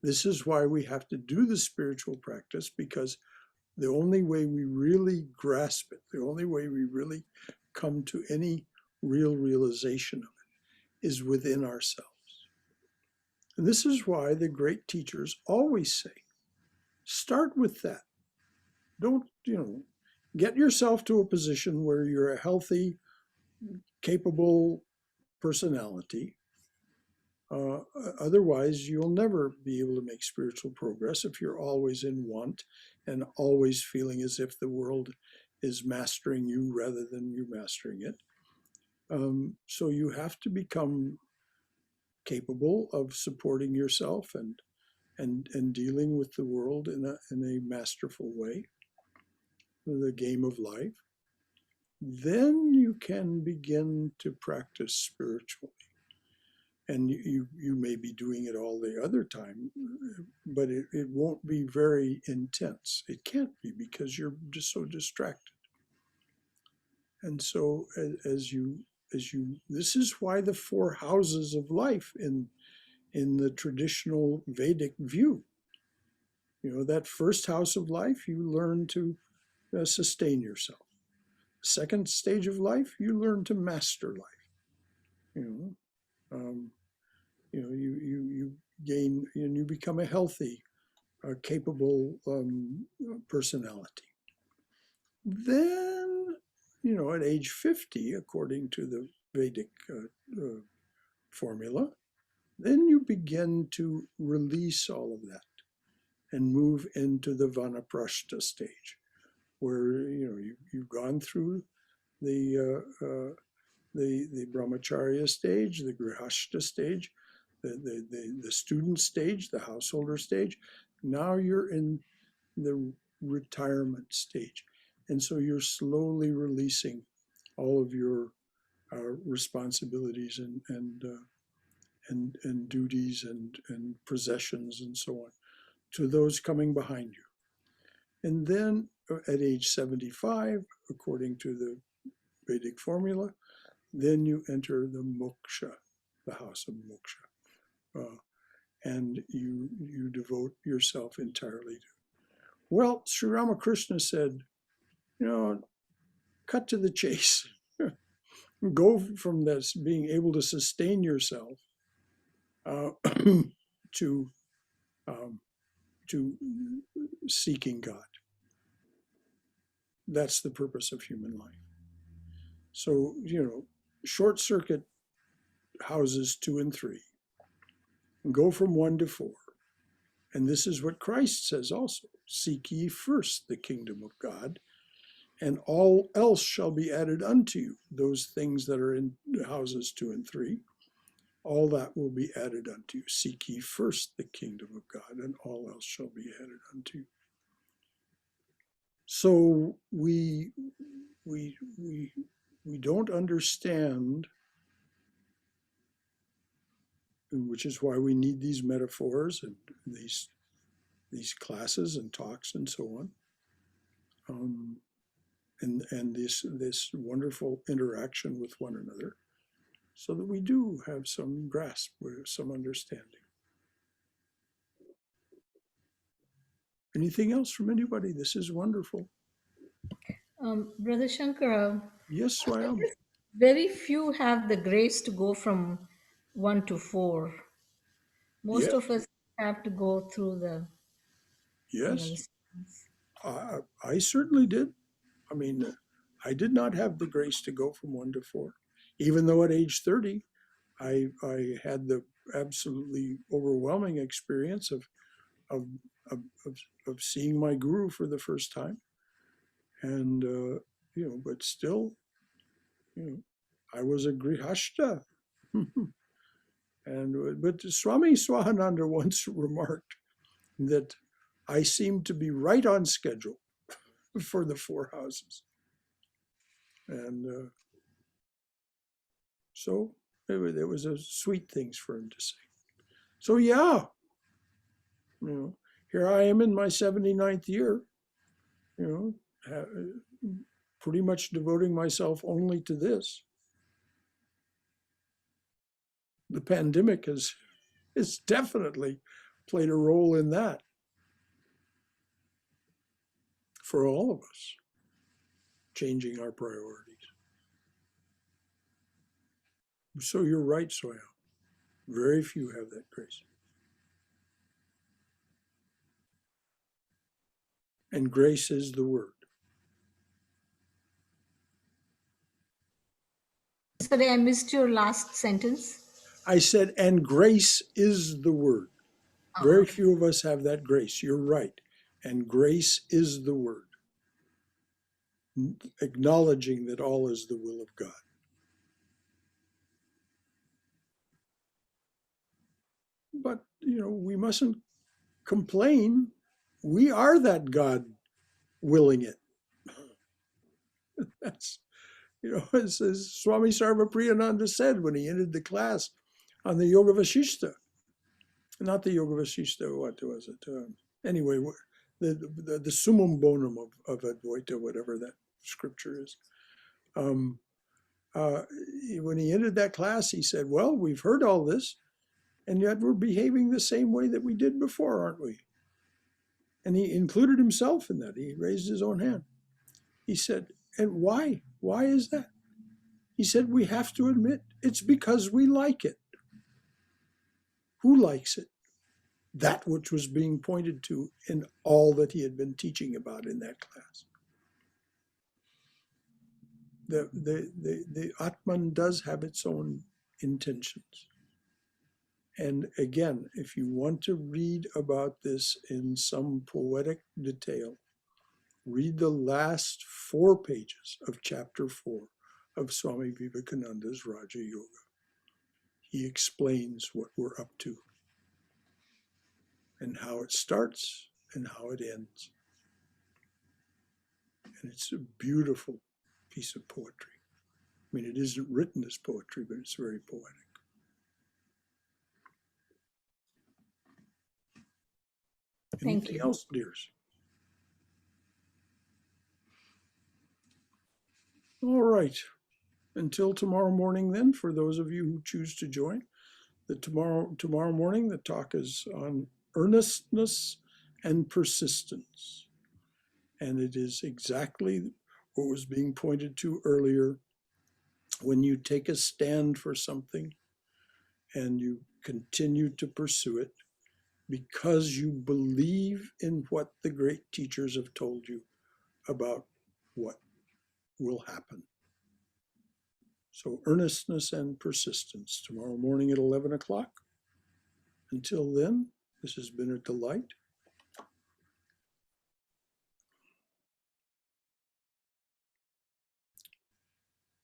This is why we have to do the spiritual practice, because the only way we really grasp it, the only way we really come to any real realization of it is within ourselves. And this is why the great teachers always say, start with that. Don't, get yourself to a position where you're a healthy, capable personality. Otherwise, you'll never be able to make spiritual progress if you're always in want and always feeling as if the world is mastering you rather than you mastering it. So you have to become capable of supporting yourself and dealing with the world in a masterful way, the game of life. Then you can begin to practice spiritually. And you may be doing it all the other time, but it won't be very intense. It can't be, because you're just so distracted. And so this is why the four houses of life in the traditional Vedic view. That first house of life, you learn to sustain yourself. Second stage of life, you learn to master life. You gain and you become a healthy, capable personality. Then, at age 50, according to the Vedic formula, then you begin to release all of that and move into the Vanaprashta stage, where you've gone through the brahmacharya stage, the grihastha stage, the student stage, the householder stage. Now you're in the retirement stage. And so you're slowly releasing all of your responsibilities and duties and possessions and so on to those coming behind you. And then at age 75, according to the Vedic formula, then you enter the moksha, the house of moksha. And you devote yourself entirely to. Well, Sri Ramakrishna said, cut to the chase. Go from this being able to sustain yourself to seeking God. That's the purpose of human life. So, short circuit houses 2 and 3, and go from 1 to 4. And this is what Christ says also: seek ye first the kingdom of God, and all else shall be added unto you. Those things that are in houses 2 and 3, all that will be added unto you. Seek ye first the kingdom of God, and all else shall be added unto you. So we don't understand, which is why we need these metaphors and these classes and talks and so on, and this wonderful interaction with one another, so that we do have some grasp, some understanding. Anything else from anybody? This is wonderful. Brother Shankara, Yes, Swam. very few have the grace to go from 1 to 4. Most Yes, of us have to go through the, the yes. steps. I certainly did. I mean, I did not have the grace to go from 1 to 4, even though at age 30, I had the absolutely overwhelming experience of, of, of, of seeing my guru for the first time. And, but still, I was a grihashta. But Swami Swahananda once remarked that I seemed to be right on schedule for the 4 houses. And so it was a sweet things for him to say. So yeah, here I am in my 79th year, pretty much devoting myself only to this. The pandemic has definitely played a role in that for all of us, changing our priorities. So you're right, Soya. Very few have that grace. And grace is the word. Sorry, I missed your last sentence. I said, and grace is the word. Very few of us have that grace. You're right. And grace is the word. Acknowledging that all is the will of God. But, we mustn't complain. We are that God willing it. That's, as Swami Prabhavananda said when he ended the class on the Yoga Vasishta. Not the Yoga Vasishta, what was it? Anyway, the summum bonum of Advaita, whatever that scripture is. When he ended that class, he said, well, we've heard all this, and yet we're behaving the same way that we did before, aren't we? And he included himself in that. He raised his own hand. He said, and why? Why is that? He said, we have to admit it's because we like it. Who likes it? That which was being pointed to in all that he had been teaching about in that class. The Atman does have its own intentions. And again, if you want to read about this in some poetic detail, read the last 4 pages of chapter 4 of Swami Vivekananda's Raja Yoga. He explains what we're up to and how it starts and how it ends. And it's a beautiful piece of poetry. I mean, it isn't written as poetry, but it's very poetic. Anything else, dears? All right. Until tomorrow morning, then, for those of you who choose to join, tomorrow morning, the talk is on earnestness and persistence. And it is exactly what was being pointed to earlier. When you take a stand for something and you continue to pursue it because you believe in what the great teachers have told you about what will happen. So earnestness and persistence tomorrow morning at 11 o'clock. Until then, this has been a delight.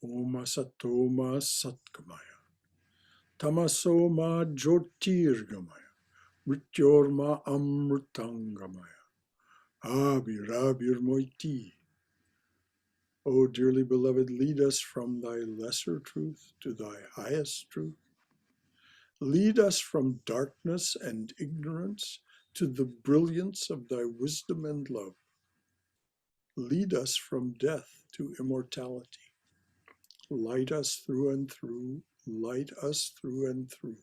Oma Satoma Satkamaya. Tamasoma Jyotirgamaya. Mrityorma Amrutangamaya. Abhirabhir Moiti. O dearly beloved, lead us from thy lesser truth to thy highest truth. Lead us from darkness and ignorance to the brilliance of thy wisdom and love. Lead us from death to immortality. Light us through and through, light us through and through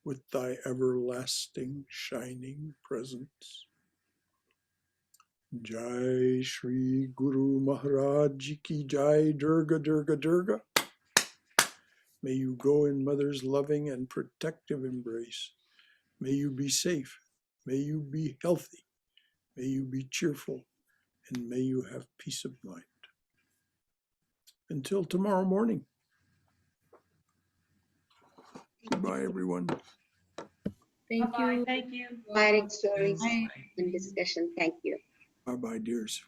with thy everlasting shining presence. Jai Shri Guru Maharaj Ki Jai. Durga, Durga, Durga. May you go in Mother's loving and protective embrace. May you be safe. May you be healthy. May you be cheerful. And may you have peace of mind. Until tomorrow morning. Goodbye, everyone. Thank Bye-bye. you. Thank you. Inspiring stories Bye. and discussion. Thank you. Bye-bye, dears.